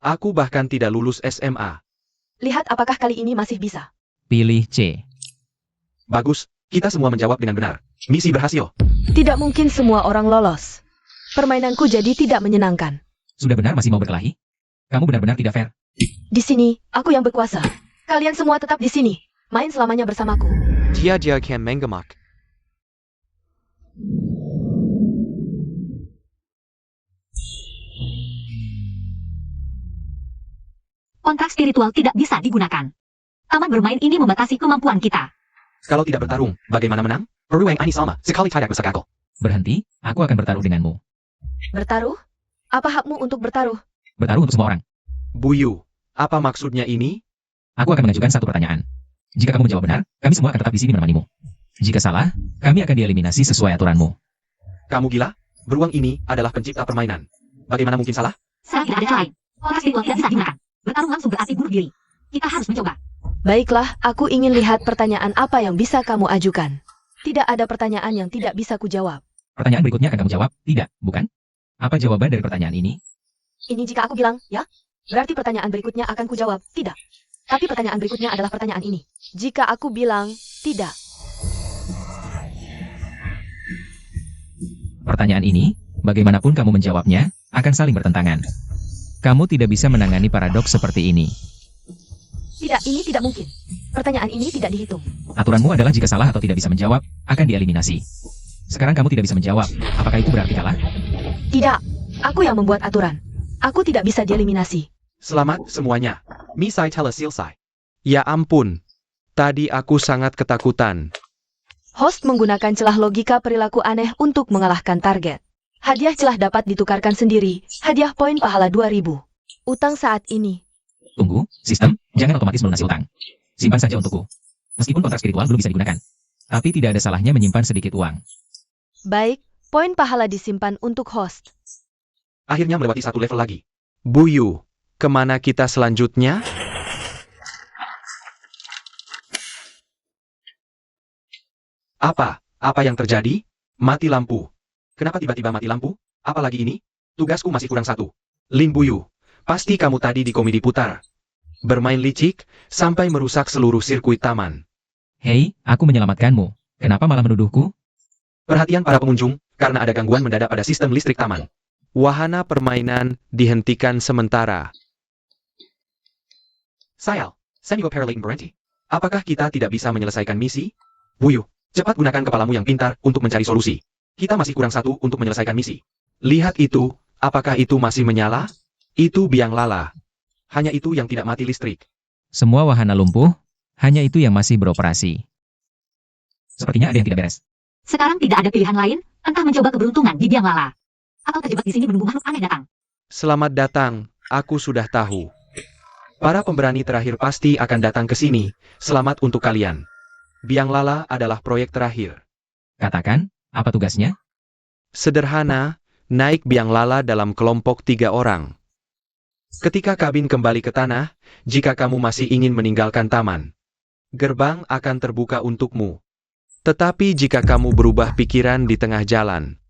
Aku bahkan tidak lulus SMA. Lihat apakah kali ini masih bisa. Pilih C. Bagus, kita semua menjawab dengan benar. Misi berhasil. Tidak mungkin semua orang lolos. Permainanku jadi tidak menyenangkan. Sudah benar masih mau berkelahi? Kamu benar-benar tidak fair. Di sini, aku yang berkuasa. Kalian semua tetap di sini. Main selamanya bersamaku. Dia kan menggemak. Kontrak spiritual tidak bisa digunakan. Taman bermain ini membatasi kemampuan kita. Kalau tidak bertarung, bagaimana menang? Peruang ini sama, sekali tidak bisa gagal. Berhenti, aku akan bertaruh denganmu. Bertaruh? Apa hakmu untuk bertaruh? Bertaruh untuk semua orang. Buyu, apa maksudnya ini? Aku akan mengajukan satu pertanyaan. Jika kamu menjawab benar, kami semua akan tetap di sini menemanimu. Jika salah, kami akan dieliminasi sesuai aturanmu. Kamu gila? Beruang ini adalah pencipta permainan. Bagaimana mungkin salah? Sekarang tidak ada cara lain. Kontrak spiritual tidak bisa digunakan. Bertarung langsung berarti bunuh diri. Kita harus mencoba. Baiklah, aku ingin lihat pertanyaan apa yang bisa kamu ajukan. Tidak ada pertanyaan yang tidak bisa kujawab. Pertanyaan berikutnya akan kamu jawab, tidak, bukan? Apa jawaban dari pertanyaan ini? Ini jika aku bilang, ya, berarti pertanyaan berikutnya akan kujawab, tidak. Tapi pertanyaan berikutnya adalah pertanyaan ini. Jika aku bilang, tidak. Pertanyaan ini, bagaimanapun kamu menjawabnya, akan saling bertentangan. Kamu tidak bisa menangani paradoks seperti ini. Tidak, ini tidak mungkin. Pertanyaan ini tidak dihitung. Aturanmu adalah jika salah atau tidak bisa menjawab, akan dieliminasi. Sekarang kamu tidak bisa menjawab, apakah itu berarti kalah? Tidak, aku yang membuat aturan. Aku tidak bisa dieliminasi. Selamat semuanya. Misai telah selesai. Ya ampun. Tadi aku sangat ketakutan. Host menggunakan celah logika perilaku aneh untuk mengalahkan target. Hadiah celah dapat ditukarkan sendiri, hadiah poin pahala 2000. Utang saat ini. Tunggu, sistem, jangan otomatis melunasi utang. Simpan saja untukku. Meskipun kontrak spiritual belum bisa digunakan. Tapi tidak ada salahnya menyimpan sedikit uang. Baik, poin pahala disimpan untuk host. Akhirnya melewati satu level lagi. Buyu, kemana kita selanjutnya? Apa yang terjadi? Mati lampu. Kenapa tiba-tiba mati lampu? Apalagi ini? Tugasku masih kurang satu. Lin Buyu, pasti kamu tadi di komedi putar. Bermain licik, sampai merusak seluruh sirkuit taman. Hei, aku menyelamatkanmu. Kenapa malah menuduhku? Perhatian para pengunjung, karena ada gangguan mendadak pada sistem listrik taman. Wahana permainan dihentikan sementara. Sayal, Senior Paralating Berhenti. Apakah kita tidak bisa menyelesaikan misi? Buyu, cepat gunakan kepalamu yang pintar untuk mencari solusi. Kita masih kurang satu untuk menyelesaikan misi. Lihat itu, apakah itu masih menyala? Itu biang lala. Hanya itu yang tidak mati listrik. Semua wahana lumpuh, hanya itu yang masih beroperasi. Sepertinya ada yang tidak beres. Sekarang tidak ada pilihan lain, entah mencoba keberuntungan di biang lala. Atau terjebak di sini menunggu makhluk aneh datang. Selamat datang, aku sudah tahu. Para pemberani terakhir pasti akan datang ke sini. Selamat untuk kalian. Biang lala adalah proyek terakhir. Katakan, apa tugasnya? Sederhana, naik biang lala dalam kelompok 3 orang. Ketika kabin kembali ke tanah, jika kamu masih ingin meninggalkan taman, gerbang akan terbuka untukmu. Tetapi jika kamu berubah pikiran di tengah jalan,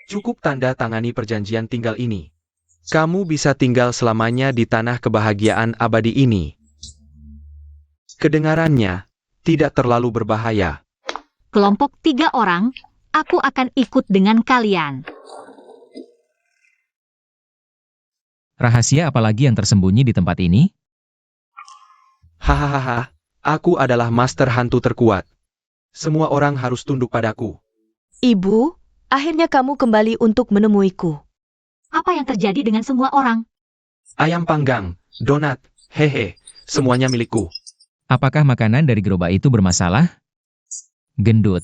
cukup tanda tangani perjanjian tinggal ini. Kamu bisa tinggal selamanya di tanah kebahagiaan abadi ini. Kedengarannya tidak terlalu berbahaya. Kelompok 3 orang, aku akan ikut dengan kalian. Rahasia apalagi yang tersembunyi di tempat ini? Hahaha, aku adalah master hantu terkuat. Semua orang harus tunduk padaku. Ibu, akhirnya kamu kembali untuk menemuiku. Apa yang terjadi dengan semua orang? Ayam panggang, donat, hehe, semuanya milikku. Apakah makanan dari gerobak itu bermasalah? Gendut.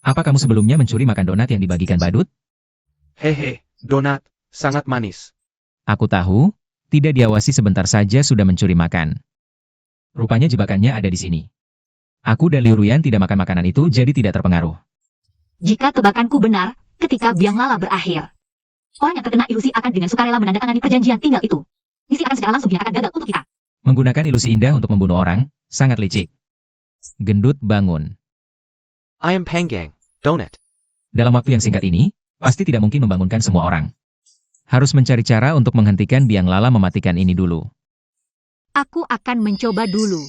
Apa kamu sebelumnya mencuri makan donat yang dibagikan badut? Hehe, donat, sangat manis. Aku tahu, tidak diawasi sebentar saja sudah mencuri makan. Rupanya jebakannya ada di sini. Aku dan Liu Ruyan tidak makan makanan itu jadi tidak terpengaruh. Jika tebakanku benar, ketika biang lala berakhir, orang yang terkena ilusi akan dengan sukarela menandatangani perjanjian tinggal itu. Misi akan secara langsung dinyatakan gagal untuk kita. Menggunakan ilusi indah untuk membunuh orang, sangat licik. Gendut bangun. Ayam panggang, donat. Dalam waktu yang singkat ini, pasti tidak mungkin membangunkan semua orang. Harus mencari cara untuk menghentikan biang lala mematikan ini dulu. Aku akan mencoba dulu.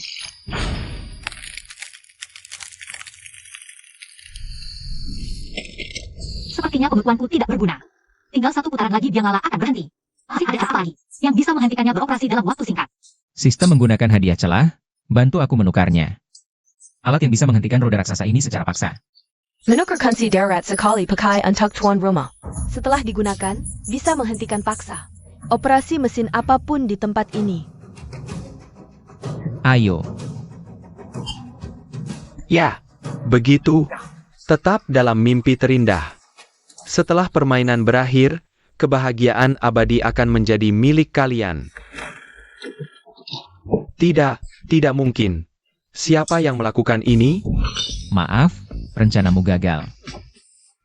Sepertinya pembekuanku tidak berguna. Tinggal satu putaran lagi biang lala akan berhenti. Masih ada cara lagi yang bisa menghentikannya beroperasi dalam waktu singkat. Sistem menggunakan hadiah celah, bantu aku menukarnya. Alat yang bisa menghentikan roda raksasa ini secara paksa. Menukarkan si darat sekali pakai untuk tuan rumah. Setelah digunakan, bisa menghentikan paksa. Operasi mesin apapun di tempat ini. Ayo. Ya, begitu. Tetap dalam mimpi terindah. Setelah permainan berakhir, kebahagiaan abadi akan menjadi milik kalian. Tidak, tidak mungkin. Siapa yang melakukan ini? Maaf, rencanamu gagal.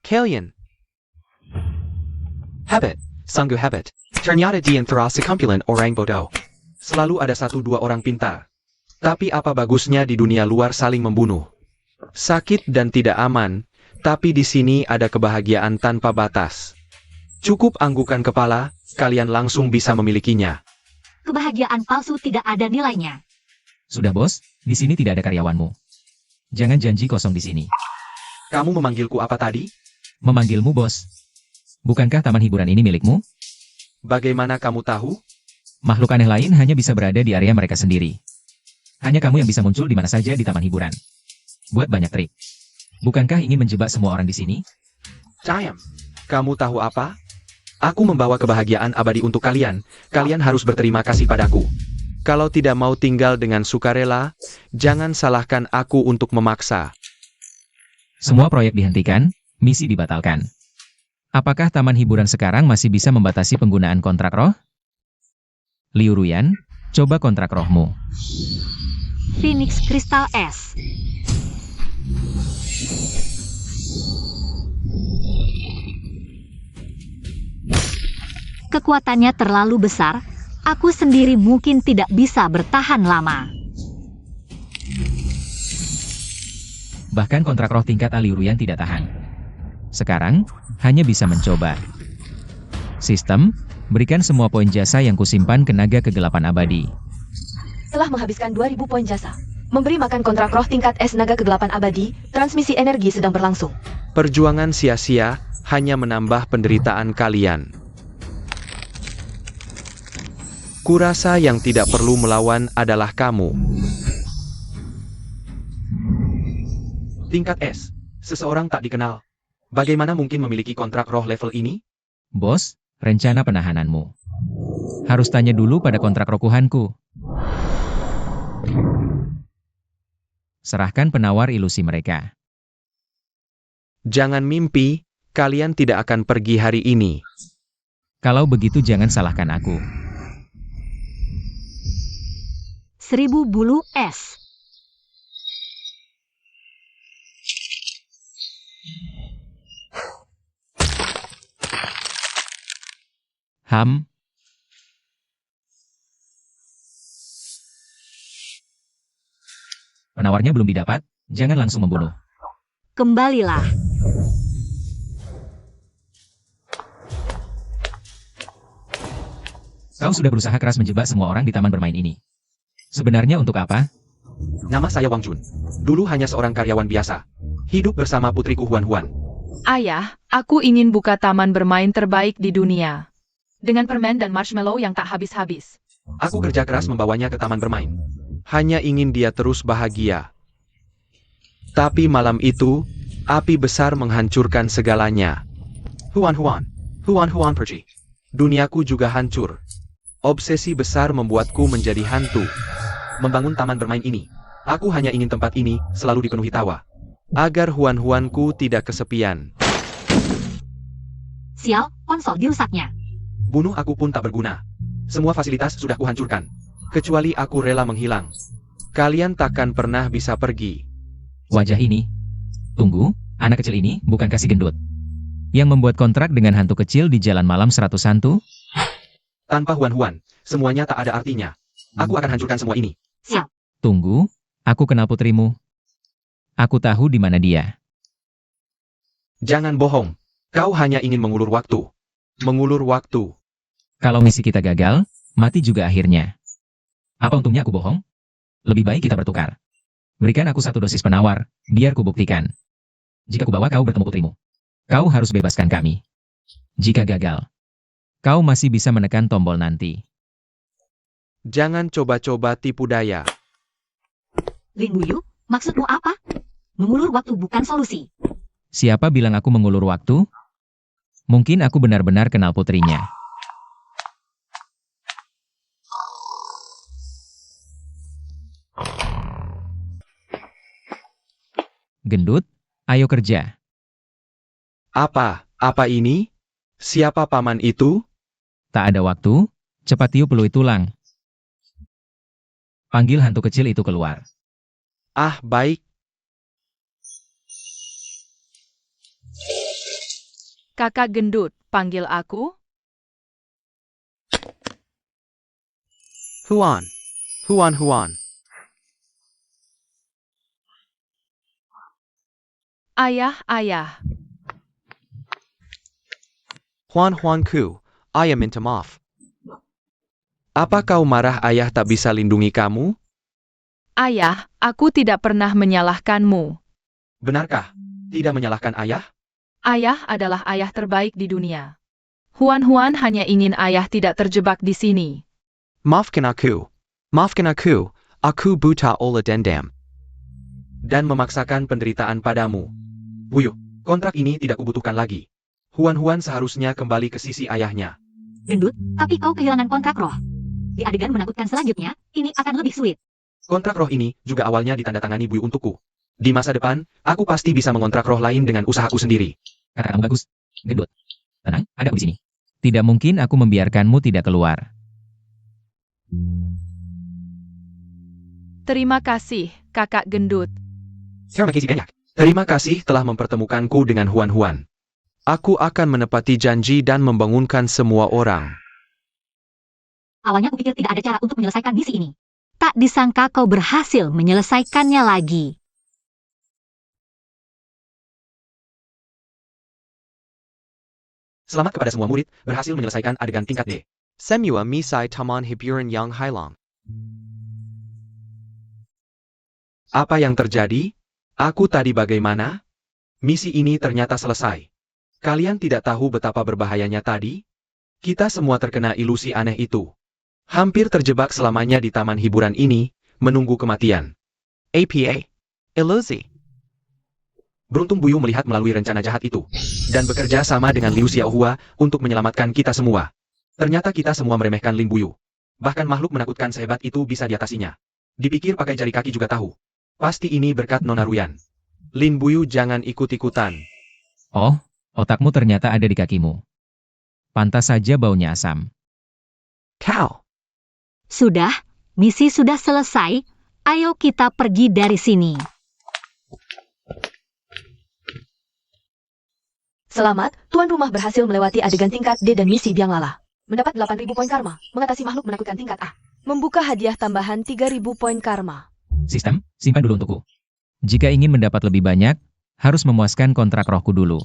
Kalian. Habit. Sungguh habit. Ternyata di antara sekumpulan orang bodoh. Selalu ada 1-2 orang pintar. Tapi apa bagusnya di dunia luar saling membunuh? Sakit dan tidak aman, tapi di sini ada kebahagiaan tanpa batas. Cukup anggukan kepala, kalian langsung bisa memilikinya. Kebahagiaan palsu tidak ada nilainya. Sudah bos, di sini tidak ada karyawanmu. Jangan janji kosong di sini. Kamu memanggilku apa tadi? Memanggilmu bos. Bukankah taman hiburan ini milikmu? Bagaimana kamu tahu? Makhluk aneh lain hanya bisa berada di area mereka sendiri. Hanya kamu yang bisa muncul di mana saja di taman hiburan. Buat banyak trik. Bukankah ingin menjebak semua orang di sini? Cayam, kamu tahu apa? Aku membawa kebahagiaan abadi untuk kalian. Kalian harus berterima kasih padaku. Kalau tidak mau tinggal dengan sukarela, jangan salahkan aku untuk memaksa. Semua proyek dihentikan, misi dibatalkan. Apakah taman hiburan sekarang masih bisa membatasi penggunaan kontrak roh? Liu Ruyan, coba kontrak rohmu. Phoenix Crystal S. Kekuatannya terlalu besar, aku sendiri mungkin tidak bisa bertahan lama. Bahkan kontrak roh tingkat Liu Ruyan tidak tahan. Sekarang, hanya bisa mencoba. Sistem, berikan semua poin jasa yang kusimpan ke naga kegelapan abadi. Setelah menghabiskan 2000 poin jasa, memberi makan kontrak roh tingkat S naga kegelapan abadi, transmisi energi sedang berlangsung. Perjuangan sia-sia hanya menambah penderitaan kalian. Kurasa yang tidak perlu melawan adalah kamu. Tingkat S. Seseorang tak dikenal. Bagaimana mungkin memiliki kontrak roh level ini? Bos, rencana penahananmu. Harus tanya dulu pada kontrak rokuhanku. Serahkan penawar ilusi mereka. Jangan mimpi, kalian tidak akan pergi hari ini. Kalau begitu jangan salahkan aku. 1000 bulu es. Ham. Penawarnya belum didapat, jangan langsung membunuh. Kembalilah. Kau sudah berusaha keras menjebak semua orang di taman bermain ini. Sebenarnya untuk apa? Nama saya Wang Jun. Dulu hanya seorang karyawan biasa. Hidup bersama putriku Huan Huan. Ayah, aku ingin buka taman bermain terbaik di dunia. Dengan permen dan marshmallow yang tak habis-habis. Aku kerja keras membawanya ke taman bermain. Hanya ingin dia terus bahagia. Tapi malam itu, api besar menghancurkan segalanya. Huan Huan. Huan Huan pergi. Duniaku juga hancur. Obsesi besar membuatku menjadi hantu. Membangun taman bermain ini. Aku hanya ingin tempat ini selalu dipenuhi tawa. Agar Huan-Huanku tidak kesepian. Sial, konsol dirusaknya. Bunuh aku pun tak berguna. Semua fasilitas sudah kuhancurkan. Kecuali aku rela menghilang. Kalian takkan pernah bisa pergi. Wajah ini. Tunggu, anak kecil ini bukan kasih gendut. Yang membuat kontrak dengan hantu kecil di jalan malam 100 hantu? Tanpa Huan Huan, semuanya tak ada artinya. Aku akan hancurkan semua ini. Siap. Tunggu, aku kenal putrimu. Aku tahu di mana dia. Jangan bohong. Kau hanya ingin mengulur waktu. Mengulur waktu. Kalau misi kita gagal, mati juga akhirnya. Apa untungnya aku bohong? Lebih baik kita bertukar. Berikan aku 1 dosis penawar, biar kubuktikan. Jika kubawa kau bertemu putrimu, kau harus bebaskan kami. Jika gagal, kau masih bisa menekan tombol nanti. Jangan coba-coba tipu daya. Lin Buyu, maksudmu apa? Mengulur waktu bukan solusi. Siapa bilang aku mengulur waktu? Mungkin aku benar-benar kenal putrinya. Gendut, ayo kerja. Apa ini? Siapa paman itu? Tak ada waktu, cepat tiup peluit tulang. Panggil hantu kecil itu keluar. Ah, baik. Kakak gendut, panggil aku. Huan. Huan. Ayah. Huanku, ayah minta maaf. Apa kau marah ayah tak bisa lindungi kamu? Ayah, aku tidak pernah menyalahkanmu. Benarkah? Tidak menyalahkan ayah? Ayah adalah ayah terbaik di dunia. Huan hanya ingin ayah tidak terjebak di sini. Maafkan aku. Aku buta oleh dendam. Dan memaksakan penderitaan padamu. Buyu, kontrak ini tidak kubutuhkan lagi. Huan seharusnya kembali ke sisi ayahnya. Gendut, tapi kau kehilangan kontrak roh. Di adegan menakutkan selanjutnya, ini akan lebih sulit. Kontrak roh ini juga awalnya ditandatangani Buyu untukku. Di masa depan, aku pasti bisa mengontrak roh lain dengan usahaku sendiri. Kata kamu bagus. Gendut. Tenang, ada aku di sini. Tidak mungkin aku membiarkanmu tidak keluar. Terima kasih, kakak gendut. Terima kasih banyak. Terima kasih telah mempertemukanku dengan Huan. Aku akan menepati janji dan membangunkan semua orang. Awalnya kupikir tidak ada cara untuk menyelesaikan misi ini. Tak disangka kau berhasil menyelesaikannya lagi. Selamat kepada semua murid, berhasil menyelesaikan adegan tingkat D. Semua misai taman hiburan yang hilang. Apa yang terjadi? Aku tadi bagaimana? Misi ini ternyata selesai. Kalian tidak tahu betapa berbahayanya tadi? Kita semua terkena ilusi aneh itu. Hampir terjebak selamanya di taman hiburan ini, menunggu kematian. APA. Ilusi. Beruntung Buyu melihat melalui rencana jahat itu, dan bekerja sama dengan Liu Xiaohua untuk menyelamatkan kita semua. Ternyata kita semua meremehkan Lin Buyu. Bahkan makhluk menakutkan sehebat itu bisa diatasinya. Dipikir pakai jari kaki juga tahu. Pasti ini berkat Nona Ruyan. Lin Buyu jangan ikut-ikutan. Oh, otakmu ternyata ada di kakimu. Pantas saja baunya asam. Kau. Sudah, misi sudah selesai. Ayo kita pergi dari sini. Selamat, tuan rumah berhasil melewati adegan tingkat D dan misi biang lala. Mendapat 8.000 poin karma, mengatasi makhluk menakutkan tingkat A. Membuka hadiah tambahan 3.000 poin karma. Sistem, simpan dulu untukku. Jika ingin mendapat lebih banyak, harus memuaskan kontrak rohku dulu.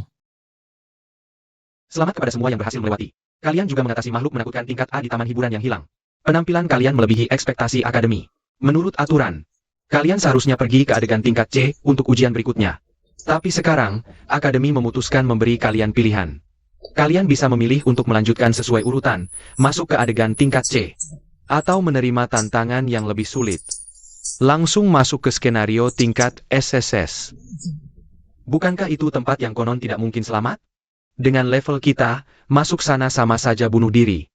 Selamat kepada semua yang berhasil melewati. Kalian juga mengatasi makhluk menakutkan tingkat A di taman hiburan yang hilang. Penampilan kalian melebihi ekspektasi akademi. Menurut aturan, kalian seharusnya pergi ke adegan tingkat C untuk ujian berikutnya. Tapi sekarang, akademi memutuskan memberi kalian pilihan. Kalian bisa memilih untuk melanjutkan sesuai urutan, masuk ke adegan tingkat C, atau menerima tantangan yang lebih sulit. Langsung masuk ke skenario tingkat SSS. Bukankah itu tempat yang konon tidak mungkin selamat? Dengan level kita, masuk sana sama saja bunuh diri.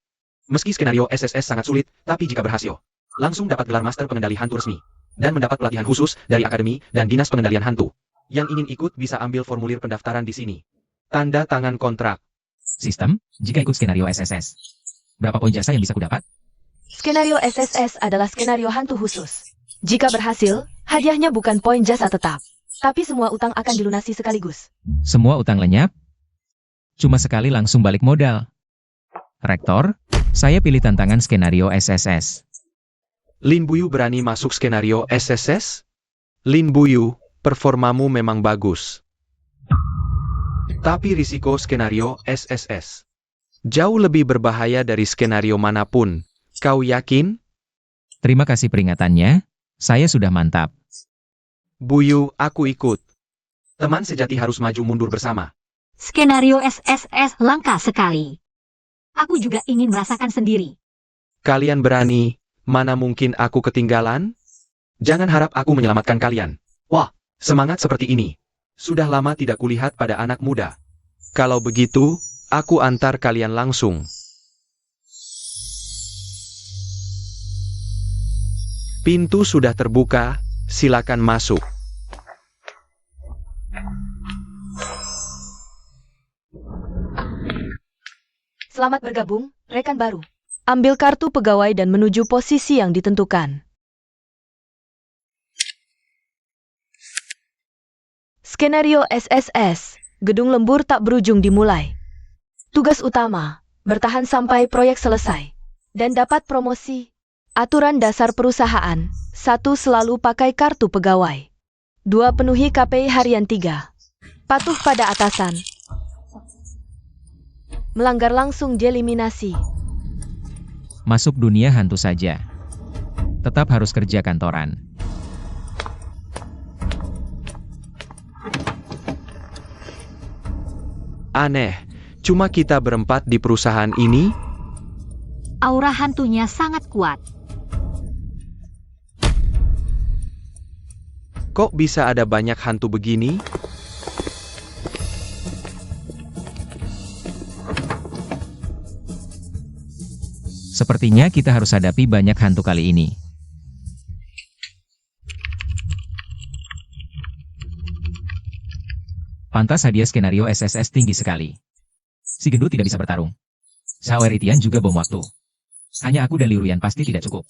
Meski skenario SSS sangat sulit, tapi jika berhasil, langsung dapat gelar Master Pengendali Hantu resmi, dan mendapat pelatihan khusus dari Akademi dan Dinas Pengendalian Hantu. Yang ingin ikut bisa ambil formulir pendaftaran di sini. Tanda tangan kontrak. Sistem, jika ikut skenario SSS. Berapa poin jasa yang bisa kudapat? Skenario SSS adalah skenario hantu khusus. Jika berhasil, hadiahnya bukan poin jasa tetap, tapi semua utang akan dilunasi sekaligus. Semua utang lenyap? Cuma sekali langsung balik modal. Rektor, saya pilih tantangan skenario SSS. Lin Buyu berani masuk skenario SSS? Lin Buyu, performamu memang bagus. Tapi risiko skenario SSS jauh lebih berbahaya dari skenario manapun. Kau yakin? Terima kasih peringatannya, saya sudah mantap. Buyu, aku ikut. Teman sejati harus maju mundur bersama. Skenario SSS langka sekali. Aku juga ingin merasakan sendiri. Kalian berani, mana mungkin aku ketinggalan? Jangan harap aku menyelamatkan kalian. Wah, semangat seperti ini. Sudah lama tidak kulihat pada anak muda. Kalau begitu, aku antar kalian langsung. Pintu sudah terbuka, silakan masuk. Selamat bergabung, rekan baru. Ambil kartu pegawai dan menuju posisi yang ditentukan. Skenario SSS, gedung lembur tak berujung dimulai. Tugas utama, bertahan sampai proyek selesai. Dan dapat promosi. Aturan dasar perusahaan, 1. Selalu pakai kartu pegawai. 2. Penuhi KPI harian 3. Patuh pada atasan. Melanggar langsung dieliminasi. Masuk dunia hantu saja. Tetap harus kerja kantoran. Aneh, cuma kita berempat di perusahaan ini? Aura hantunya sangat kuat. Kok bisa ada banyak hantu begini? Sepertinya kita harus hadapi banyak hantu kali ini. Pantas hadiah skenario SSS tinggi sekali. Si gendut tidak bisa bertarung. Xiao Eritian juga bom waktu. Hanya aku dan Liu Ruyan pasti tidak cukup.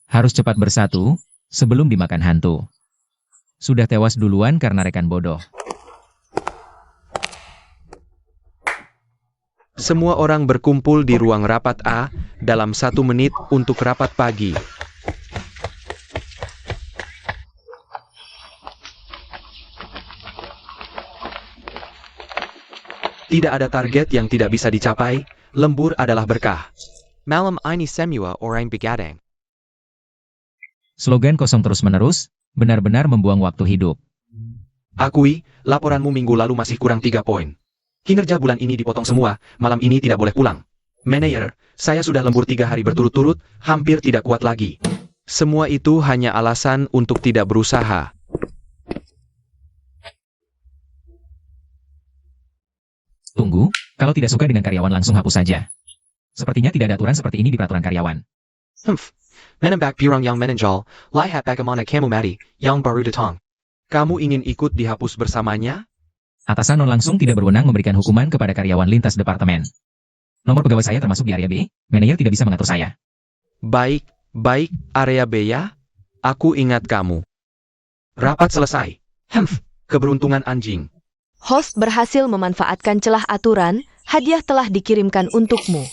Harus cepat bersatu, sebelum dimakan hantu. Sudah tewas duluan karena rekan bodoh. Semua orang berkumpul di ruang rapat A dalam 1 menit untuk rapat pagi. Tidak ada target yang tidak bisa dicapai, lembur adalah berkah. Malam ini semua orang begadang. Slogan kosong terus-menerus, benar-benar membuang waktu hidup. Akui, laporanmu minggu lalu masih kurang 3 poin. Kinerja bulan ini dipotong semua, malam ini tidak boleh pulang. Manajer, saya sudah lembur 3 hari berturut-turut, hampir tidak kuat lagi. Semua itu hanya alasan untuk tidak berusaha. Tunggu, kalau tidak suka dengan karyawan langsung hapus saja. Sepertinya tidak ada aturan seperti ini di peraturan karyawan. Menembak pirang yang menonjol, lihat bagaimana kamu mati, yang baru datang. Kamu ingin ikut dihapus bersamanya? Atasan non langsung tidak berwenang memberikan hukuman kepada karyawan lintas departemen. Nomor pegawai saya termasuk di area B, manajer tidak bisa mengatur saya. Baik, area B ya. Aku ingat kamu. Rapat selesai. Keberuntungan anjing. Host berhasil memanfaatkan celah aturan, hadiah telah dikirimkan untukmu.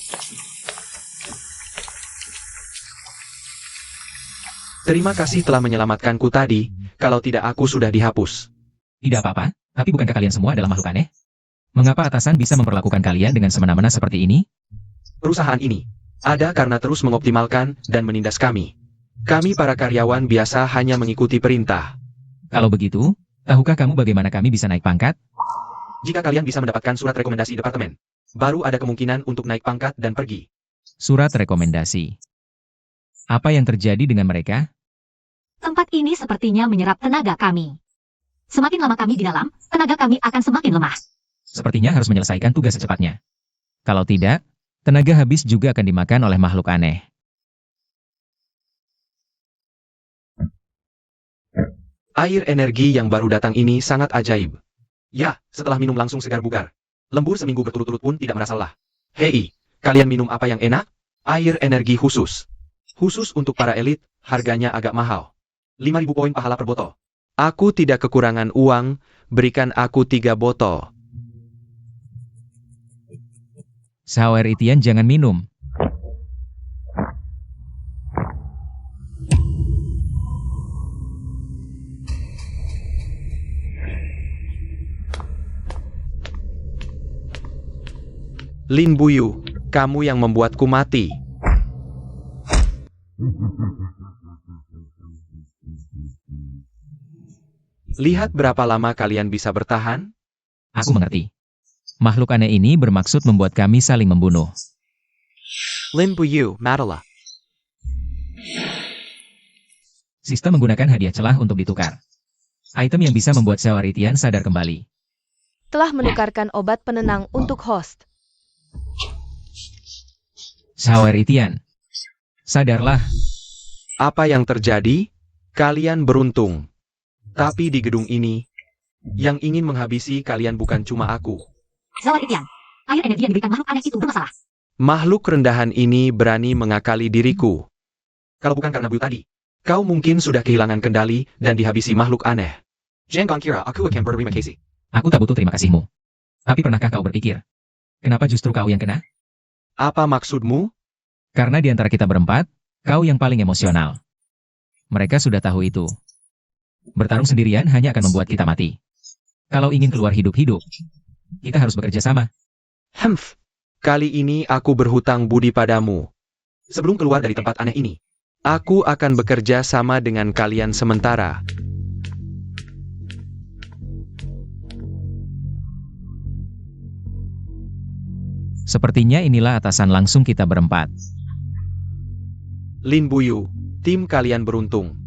Terima kasih telah menyelamatkanku tadi, kalau tidak aku sudah dihapus. Tidak apa-apa, tapi bukankah kalian semua adalah makhluk aneh? Mengapa atasan bisa memperlakukan kalian dengan semena-mena seperti ini? Perusahaan ini ada karena terus mengoptimalkan dan menindas kami. Kami para karyawan biasa hanya mengikuti perintah. Kalau begitu, tahukah kamu bagaimana kami bisa naik pangkat? Jika kalian bisa mendapatkan surat rekomendasi departemen, baru ada kemungkinan untuk naik pangkat dan pergi. Surat rekomendasi. Apa yang terjadi dengan mereka? Tempat ini sepertinya menyerap tenaga kami. Semakin lama kami di dalam, tenaga kami akan semakin lemah. Sepertinya harus menyelesaikan tugas secepatnya. Kalau tidak, tenaga habis juga akan dimakan oleh makhluk aneh. Air energi yang baru datang ini sangat ajaib. Ya, setelah minum langsung segar bugar. Lembur seminggu berturut-turut pun tidak merasa lelah. Hei, kalian minum apa yang enak? Air energi khusus. Khusus untuk para elit, harganya agak mahal. 5.000 poin pahala per botol. Aku tidak kekurangan uang, berikan aku 3 botol. Xiao Eritian jangan minum. Lin Buyu, kamu yang membuatku mati. Lihat berapa lama kalian bisa bertahan? Aku mengerti. Makhluk aneh ini bermaksud membuat kami saling membunuh. Lin Buyu, Madala. Sistem menggunakan hadiah celah untuk ditukar. Item yang bisa membuat Xiao Eritian sadar kembali. Telah menukarkan obat penenang untuk host. Xiao Eritian, sadarlah. Apa yang terjadi? Kalian beruntung. Tapi di gedung ini, yang ingin menghabisi kalian bukan cuma aku. Xiao Eritian, air energi yang diberikan makhluk aneh itu bermasalah. Makhluk rendahan ini berani mengakali diriku. Kalau bukan karena Buyu tadi, kau mungkin sudah kehilangan kendali dan dihabisi makhluk aneh. Jangan kira aku akan berterima kasih. Aku tak butuh terima kasihmu. Tapi pernahkah kau berpikir, kenapa justru kau yang kena? Apa maksudmu? Karena di antara kita berempat, kau yang paling emosional. Mereka sudah tahu itu. Bertarung sendirian hanya akan membuat kita mati. Kalau ingin keluar hidup-hidup, kita harus bekerja sama. Kali ini aku berhutang budi padamu. Sebelum keluar dari tempat aneh ini, Aku akan bekerja sama dengan kalian sementara. Sepertinya inilah atasan langsung kita berempat. Lin Buyu, tim kalian beruntung.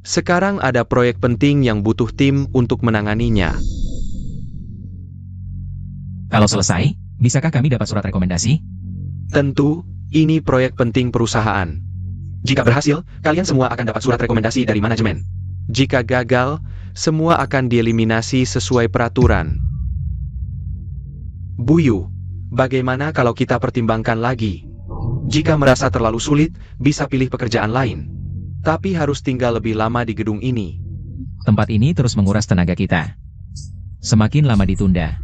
Sekarang ada proyek penting yang butuh tim untuk menanganinya. Kalau selesai, bisakah kami dapat surat rekomendasi? Tentu, ini proyek penting perusahaan. jika berhasil, kalian semua akan dapat surat rekomendasi dari manajemen. Jika gagal, semua akan dieliminasi sesuai peraturan. Buyu, bagaimana kalau kita pertimbangkan lagi? Jika merasa terlalu sulit, bisa pilih pekerjaan lain. Tapi harus tinggal lebih lama di gedung ini. Tempat ini terus menguras tenaga kita. Semakin lama ditunda,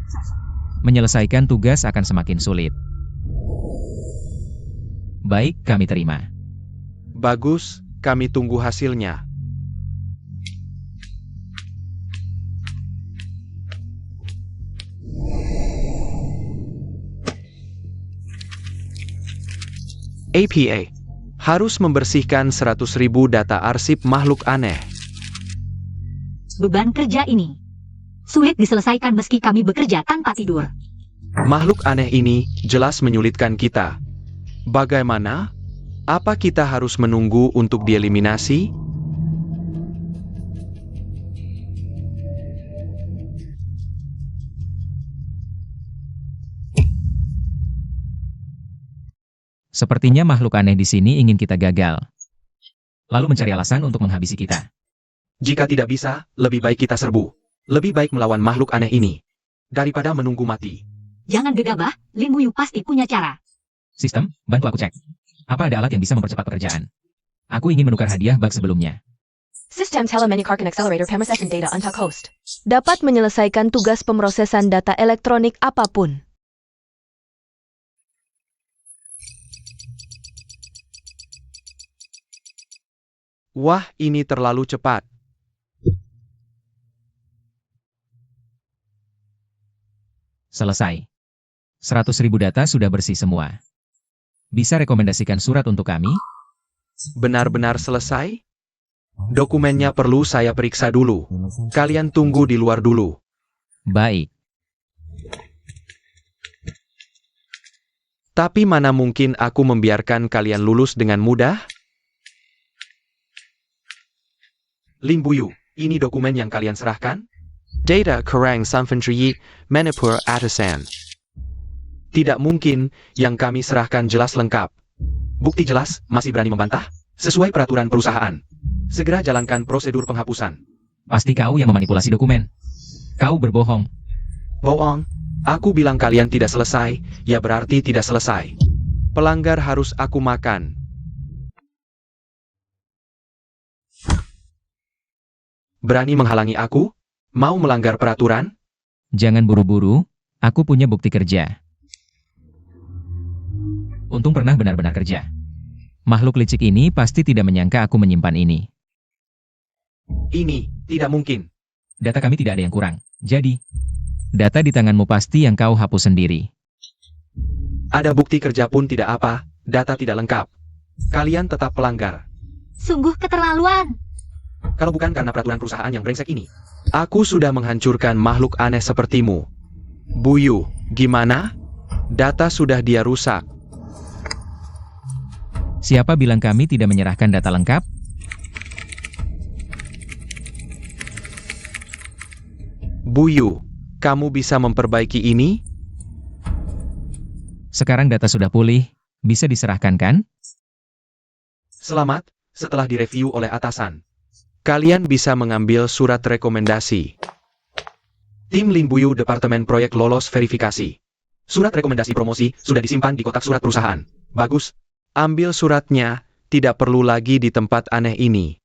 menyelesaikan tugas akan semakin sulit. Baik, kami terima. Bagus, kami tunggu hasilnya. APA harus membersihkan 100.000 data arsip makhluk aneh. Beban kerja ini sulit diselesaikan meski kami bekerja tanpa tidur. Makhluk aneh ini jelas menyulitkan kita. Bagaimana? Apa kita harus menunggu untuk dieliminasi? Sepertinya makhluk aneh di sini ingin kita gagal. Lalu mencari alasan untuk menghabisi kita. Jika tidak bisa, lebih baik kita serbu. Lebih baik melawan makhluk aneh ini daripada menunggu mati. Jangan gegabah, Lin Buyu pasti punya cara. Sistem, bantu aku cek. Apa ada alat yang bisa mempercepat pekerjaan? Aku ingin menukar hadiah bug sebelumnya. Sistem Telemanicarkan Accelerator Processing Data Untuck Host dapat menyelesaikan tugas pemrosesan data elektronik apapun. Wah, ini terlalu cepat. Selesai. 100.000 data sudah bersih semua. Bisa rekomendasikan surat untuk kami? Benar-benar selesai? Dokumennya perlu saya periksa dulu. Kalian tunggu di luar dulu. Baik. Tapi mana mungkin aku membiarkan kalian lulus dengan mudah? Lin Buyu, ini dokumen yang kalian serahkan? Data Kerang Sanfentri Manipur Atasan. Tidak mungkin, yang kami serahkan jelas lengkap. Bukti jelas, masih berani membantah? Sesuai peraturan perusahaan. Segera jalankan prosedur penghapusan. Pasti kau yang memanipulasi dokumen. Kau berbohong. Bohong. Aku bilang kalian tidak selesai, ya berarti tidak selesai. Pelanggar harus aku makan. Berani menghalangi aku? Mau melanggar peraturan? Jangan buru-buru, aku punya bukti kerja. Untung pernah benar-benar kerja. Makhluk licik ini pasti tidak menyangka aku menyimpan ini. Ini tidak mungkin. Data kami tidak ada yang kurang. Jadi, data di tanganmu pasti yang kau hapus sendiri. Ada bukti kerja pun tidak apa, data tidak lengkap. Kalian tetap pelanggar. Sungguh keterlaluan. Kalau bukan karena peraturan perusahaan yang brengsek ini. Aku sudah menghancurkan makhluk aneh sepertimu. Buyu, gimana? Data sudah dia rusak. Siapa bilang kami tidak menyerahkan data lengkap? Buyu, kamu bisa memperbaiki ini? Sekarang data sudah pulih, bisa diserahkan kan? Selamat, setelah direview oleh atasan. Kalian bisa mengambil surat rekomendasi. Tim Lin Buyu Departemen Proyek lolos verifikasi. Surat rekomendasi promosi sudah disimpan di kotak surat perusahaan. Bagus. Ambil suratnya, tidak perlu lagi di tempat aneh ini.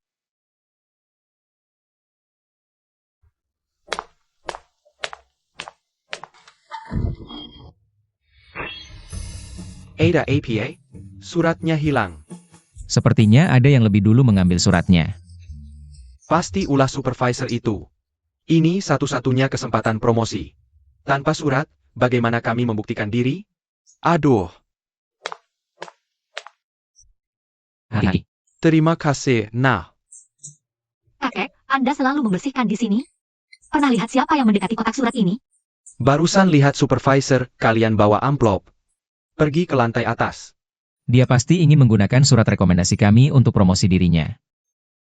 Ada APA? Suratnya hilang. Sepertinya ada yang lebih dulu mengambil suratnya. Pasti ulah supervisor itu. Ini satu-satunya kesempatan promosi. Tanpa surat, bagaimana kami membuktikan diri? Aduh. Hati. Terima kasih, nah. Kakek, Anda selalu membersihkan di sini? Pernah lihat siapa yang mendekati kotak surat ini? Barusan lihat supervisor, kalian bawa amplop. Pergi ke lantai atas. Dia pasti ingin menggunakan surat rekomendasi kami untuk promosi dirinya.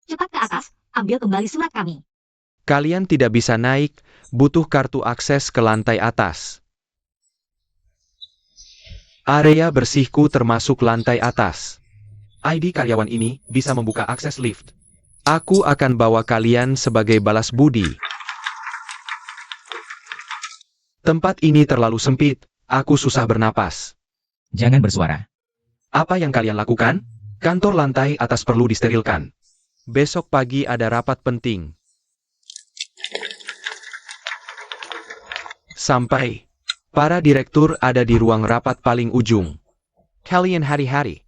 Cepat ke atas, ambil kembali surat kami. Kalian tidak bisa naik, butuh kartu akses ke lantai atas. Area bersihku termasuk lantai atas. ID karyawan ini bisa membuka akses lift. Aku akan bawa kalian sebagai balas budi. Tempat ini terlalu sempit, aku susah bernapas. Jangan bersuara. Apa yang kalian lakukan? Kantor lantai atas perlu disterilkan. Besok pagi ada rapat penting. Sampai. Para direktur ada di ruang rapat paling ujung. Kalian hari-hari.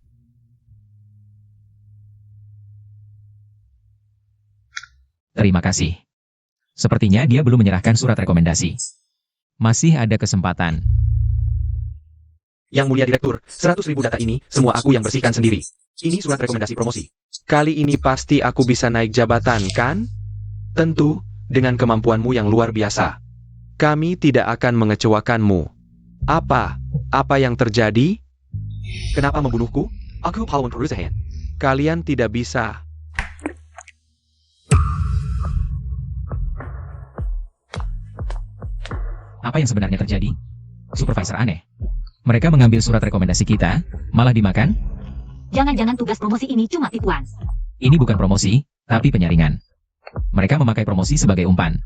Terima kasih. Sepertinya dia belum menyerahkan surat rekomendasi. Masih ada kesempatan. Yang mulia direktur, 100.000 data ini, semua aku yang bersihkan sendiri. Ini surat rekomendasi promosi. Kali ini pasti aku bisa naik jabatan, kan? Tentu, dengan kemampuanmu yang luar biasa. Kami tidak akan mengecewakanmu. Apa? Apa yang terjadi? Kenapa membunuhku? Aku pahlawan perusahaan. Kalian tidak bisa. Apa yang sebenarnya terjadi? Supervisor aneh. Mereka mengambil surat rekomendasi kita, malah dimakan? Jangan-jangan tugas promosi ini cuma tipuan. Ini bukan promosi, tapi penyaringan. Mereka memakai promosi sebagai umpan.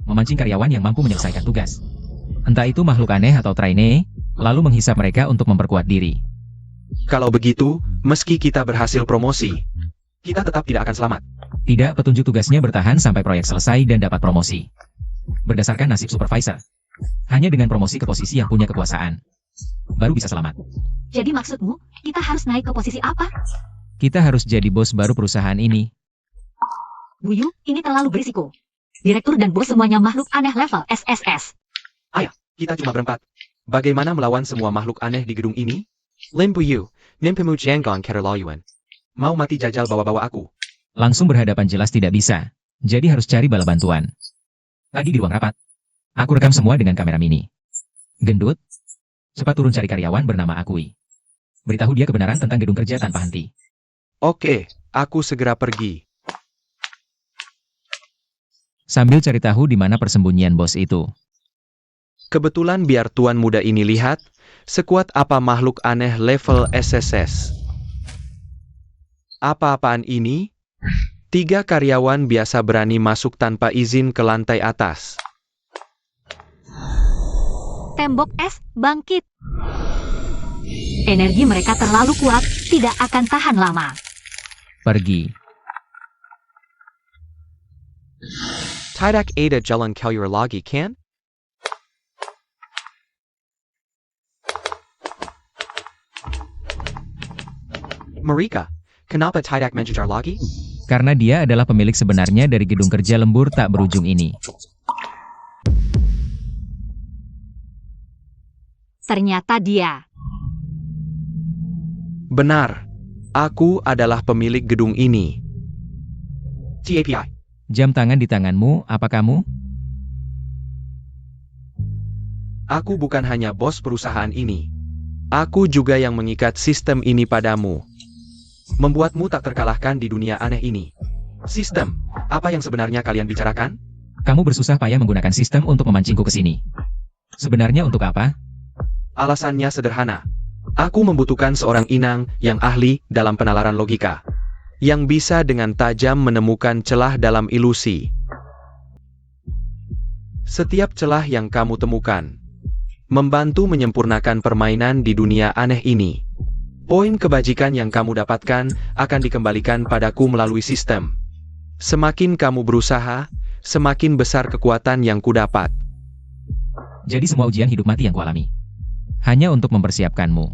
Memancing karyawan yang mampu menyelesaikan tugas. Entah itu makhluk aneh atau trainee, lalu menghisap mereka untuk memperkuat diri. Kalau begitu, meski kita berhasil promosi, Kita tetap tidak akan selamat. Tidak, petunjuk tugasnya bertahan sampai proyek selesai dan dapat promosi. Berdasarkan nasib supervisor. Hanya dengan promosi ke posisi yang punya kekuasaan. Baru bisa selamat. Jadi maksudmu, kita harus naik ke posisi apa? Kita harus jadi bos baru perusahaan ini. Buyu, ini terlalu berisiko. Direktur dan bos semuanya makhluk aneh level SSS. Kita cuma berempat. Bagaimana melawan semua makhluk aneh di gedung ini? Limpuyu, Nimpemu Janggon Keterlaluan. Mau mati jajal bawa-bawa aku. Langsung berhadapan jelas tidak bisa. Jadi harus cari bala bantuan. Tadi di ruang rapat. Aku rekam semua dengan kamera mini. Gendut. Cepat turun cari karyawan bernama Akui. Beritahu dia kebenaran tentang gedung kerja tanpa henti. Oke, aku segera pergi. Sambil cari tahu di mana persembunyian bos itu. Kebetulan biar tuan muda ini lihat, sekuat apa makhluk aneh level SSS. Apa-apaan ini? 3 karyawan biasa berani masuk tanpa izin ke lantai atas. Tembok es bangkit. Energi mereka terlalu kuat, tidak akan tahan lama. Pergi. Tidak ada jalan keluar lagi, kan? Mereka, kenapa tidak mengejar lagi? Karena dia adalah pemilik sebenarnya dari gedung kerja lembur tak berujung ini. Ternyata dia. Benar. Aku adalah pemilik gedung ini. TAPI. Jam tangan di tanganmu, apa kamu? Aku bukan hanya bos perusahaan ini. Aku juga yang mengikat sistem ini padamu. Membuatmu tak terkalahkan di dunia aneh ini. Sistem, apa yang sebenarnya kalian bicarakan? Kamu bersusah payah menggunakan sistem untuk memancingku ke sini. Sebenarnya untuk apa? Alasannya sederhana. Aku membutuhkan seorang inang yang ahli dalam penalaran logika. Yang bisa dengan tajam menemukan celah dalam ilusi. Setiap celah yang kamu temukan, Membantu menyempurnakan permainan di dunia aneh ini. Poin kebajikan yang kamu dapatkan akan dikembalikan padaku melalui sistem. Semakin kamu berusaha, semakin besar kekuatan yang kudapat. Jadi semua ujian hidup mati yang kualami hanya untuk mempersiapkanmu.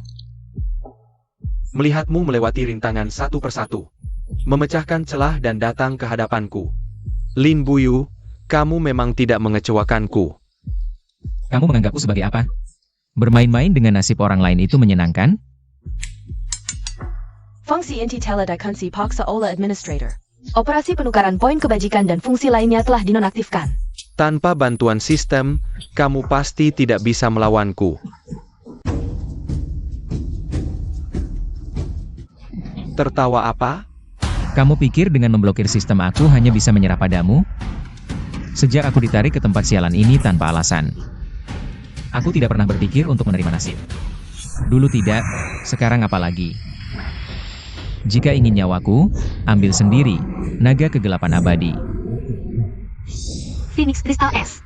Melihatmu melewati rintangan satu persatu, memecahkan celah dan datang ke hadapanku. Lin Buyu, kamu memang tidak mengecewakanku. Kamu menganggapku sebagai apa? Bermain-main dengan nasib orang lain itu menyenangkan? Fungsi inti teledekansi paksa oleh administrator. Operasi penukaran poin kebajikan dan fungsi lainnya telah dinonaktifkan. Tanpa bantuan sistem, kamu pasti tidak bisa melawanku. Tertawa apa? Kamu pikir dengan memblokir sistem aku hanya bisa menyerah padamu? Sejak aku ditarik ke tempat sialan ini tanpa alasan, aku tidak pernah berpikir untuk menerima nasib. Dulu tidak, sekarang apalagi. Jika ingin nyawaku, ambil sendiri, naga kegelapan abadi. Phoenix Crystal S.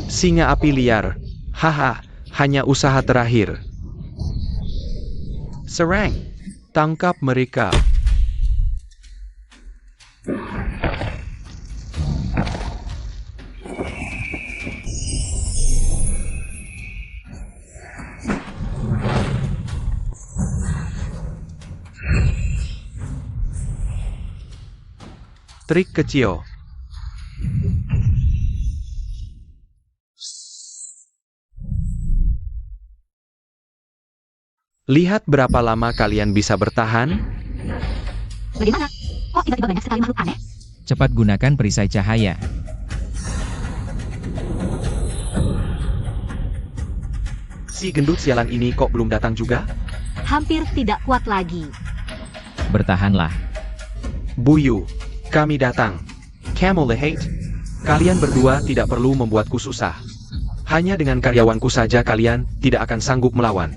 Singa api liar. Haha, hanya usaha terakhir. Serang. Tangkap mereka. Trik kecil. Lihat berapa lama kalian bisa bertahan. Bagaimana? Kok tiba-tiba banyak sekali makhluk aneh? Cepat gunakan perisai cahaya. Si gendut sialan ini kok belum datang juga? Hampir tidak kuat lagi. Bertahanlah. Buyu, kami datang. Camel the Hate. Kalian berdua tidak perlu membuatku susah. Hanya dengan karyawanku saja kalian tidak akan sanggup melawan.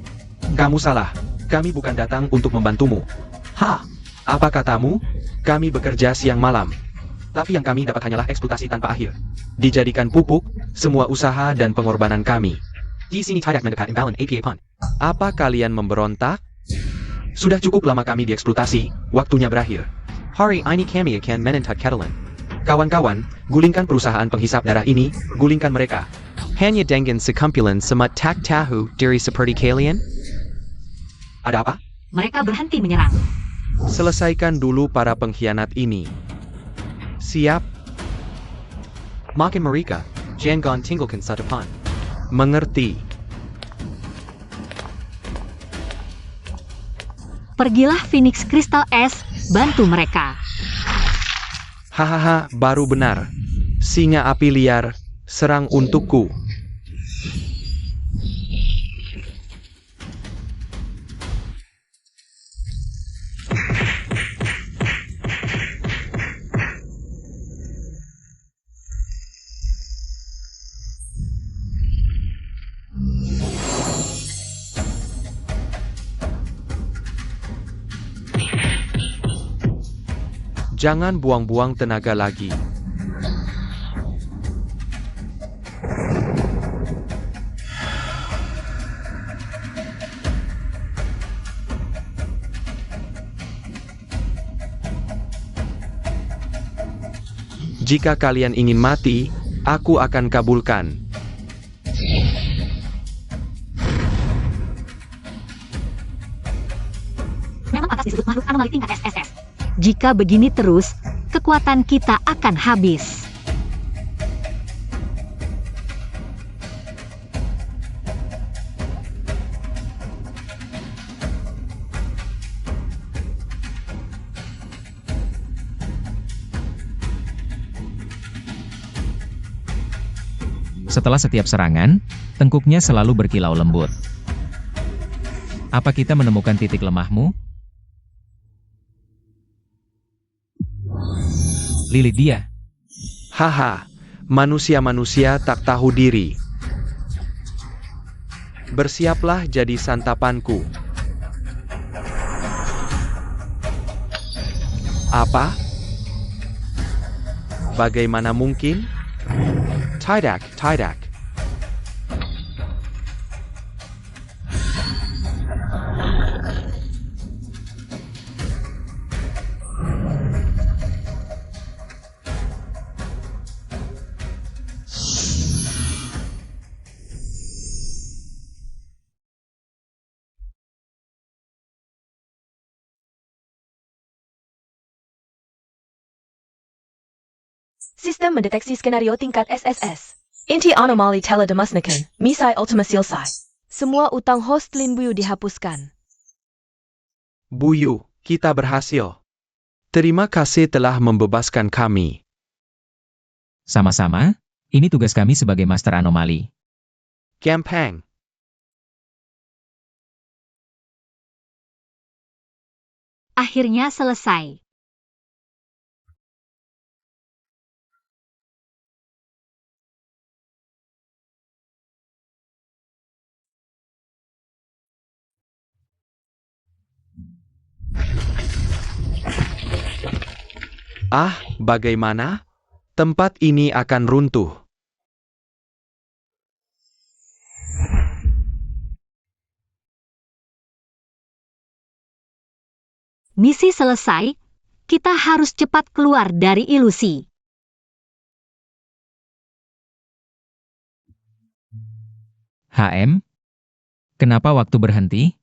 Kamu salah. Kami bukan datang untuk membantumu. Hah? Apa katamu? Kami bekerja siang malam. Tapi yang kami dapat hanyalah eksploitasi tanpa akhir. Dijadikan pupuk, semua usaha dan pengorbanan kami. Di sini tidak mendekat imbalance APA pun. Apa kalian memberontak? Sudah cukup lama kami dieksploitasi, waktunya berakhir. Hari ini kami akan menentang Catalan. Kawan-kawan, gulingkan perusahaan penghisap darah ini, gulingkan mereka. Hanya dengan sekumpulan semat tak tahu diri seperti kalian? Ada apa? Mereka berhenti menyerang. Selesaikan dulu para pengkhianat ini. Siap? Makin mereka, jangan tinggalkan sa depan. Mengerti. Pergilah Phoenix Crystal S, bantu mereka. Hahaha, baru benar. Singa api liar, serang untukku. Jangan buang-buang tenaga lagi. Jika kalian ingin mati, aku akan kabulkan. Memang atas disebut makhluk anomali tingkat SSS. Jika begini terus, kekuatan kita akan habis. Setelah setiap serangan, tengkuknya selalu berkilau lembut. Apa kita menemukan titik lemahmu? Lilit dia. Haha, manusia-manusia tak tahu diri. Bersiaplah jadi santapanku. Apa? Bagaimana mungkin? Tidak. Sistem mendeteksi skenario tingkat SSS. Inti anomali teledemusnikan, misai ultima selesai. Semua utang host Lin Buyu dihapuskan. Buyu, kita berhasil. Terima kasih telah membebaskan kami. Sama-sama, ini tugas kami sebagai Master Anomali. Gampang. Akhirnya selesai. Ah, bagaimana? Tempat ini akan runtuh. Misi selesai, kita harus cepat keluar dari ilusi. HM? Kenapa waktu berhenti?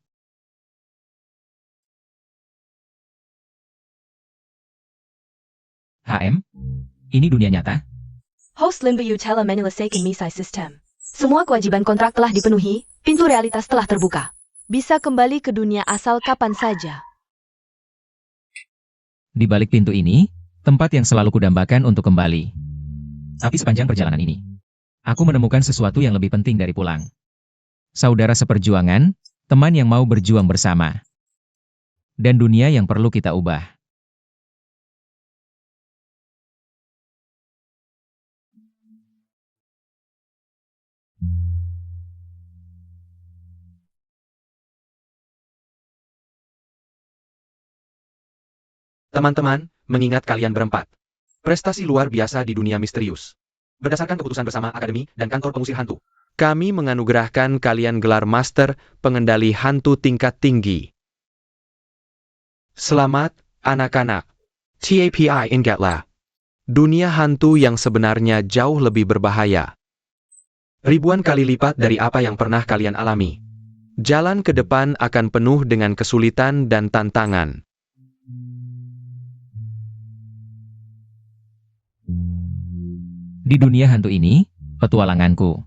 HM? Ini dunia nyata? Host Lin Buyu telah menyelesaikan misai sistem. Semua kewajiban kontrak telah dipenuhi, pintu realitas telah terbuka. Bisa kembali ke dunia asal kapan saja. Di balik pintu ini, tempat yang selalu kudambakan untuk kembali. Tapi sepanjang perjalanan ini, aku menemukan sesuatu yang lebih penting dari pulang. Saudara seperjuangan, teman yang mau berjuang bersama. Dan dunia yang perlu kita ubah. Teman-teman, mengingat kalian berempat. Prestasi luar biasa di dunia misterius. Berdasarkan keputusan bersama Akademi dan Kantor Pengusir Hantu. Kami menganugerahkan kalian gelar Master Pengendali Hantu tingkat tinggi. Selamat, anak-anak. TAPI ingatlah. Dunia hantu yang sebenarnya jauh lebih berbahaya. Ribuan kali lipat dari apa yang pernah kalian alami. Jalan ke depan akan penuh dengan kesulitan dan tantangan. Di dunia hantu ini, petualanganku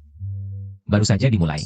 baru saja dimulai.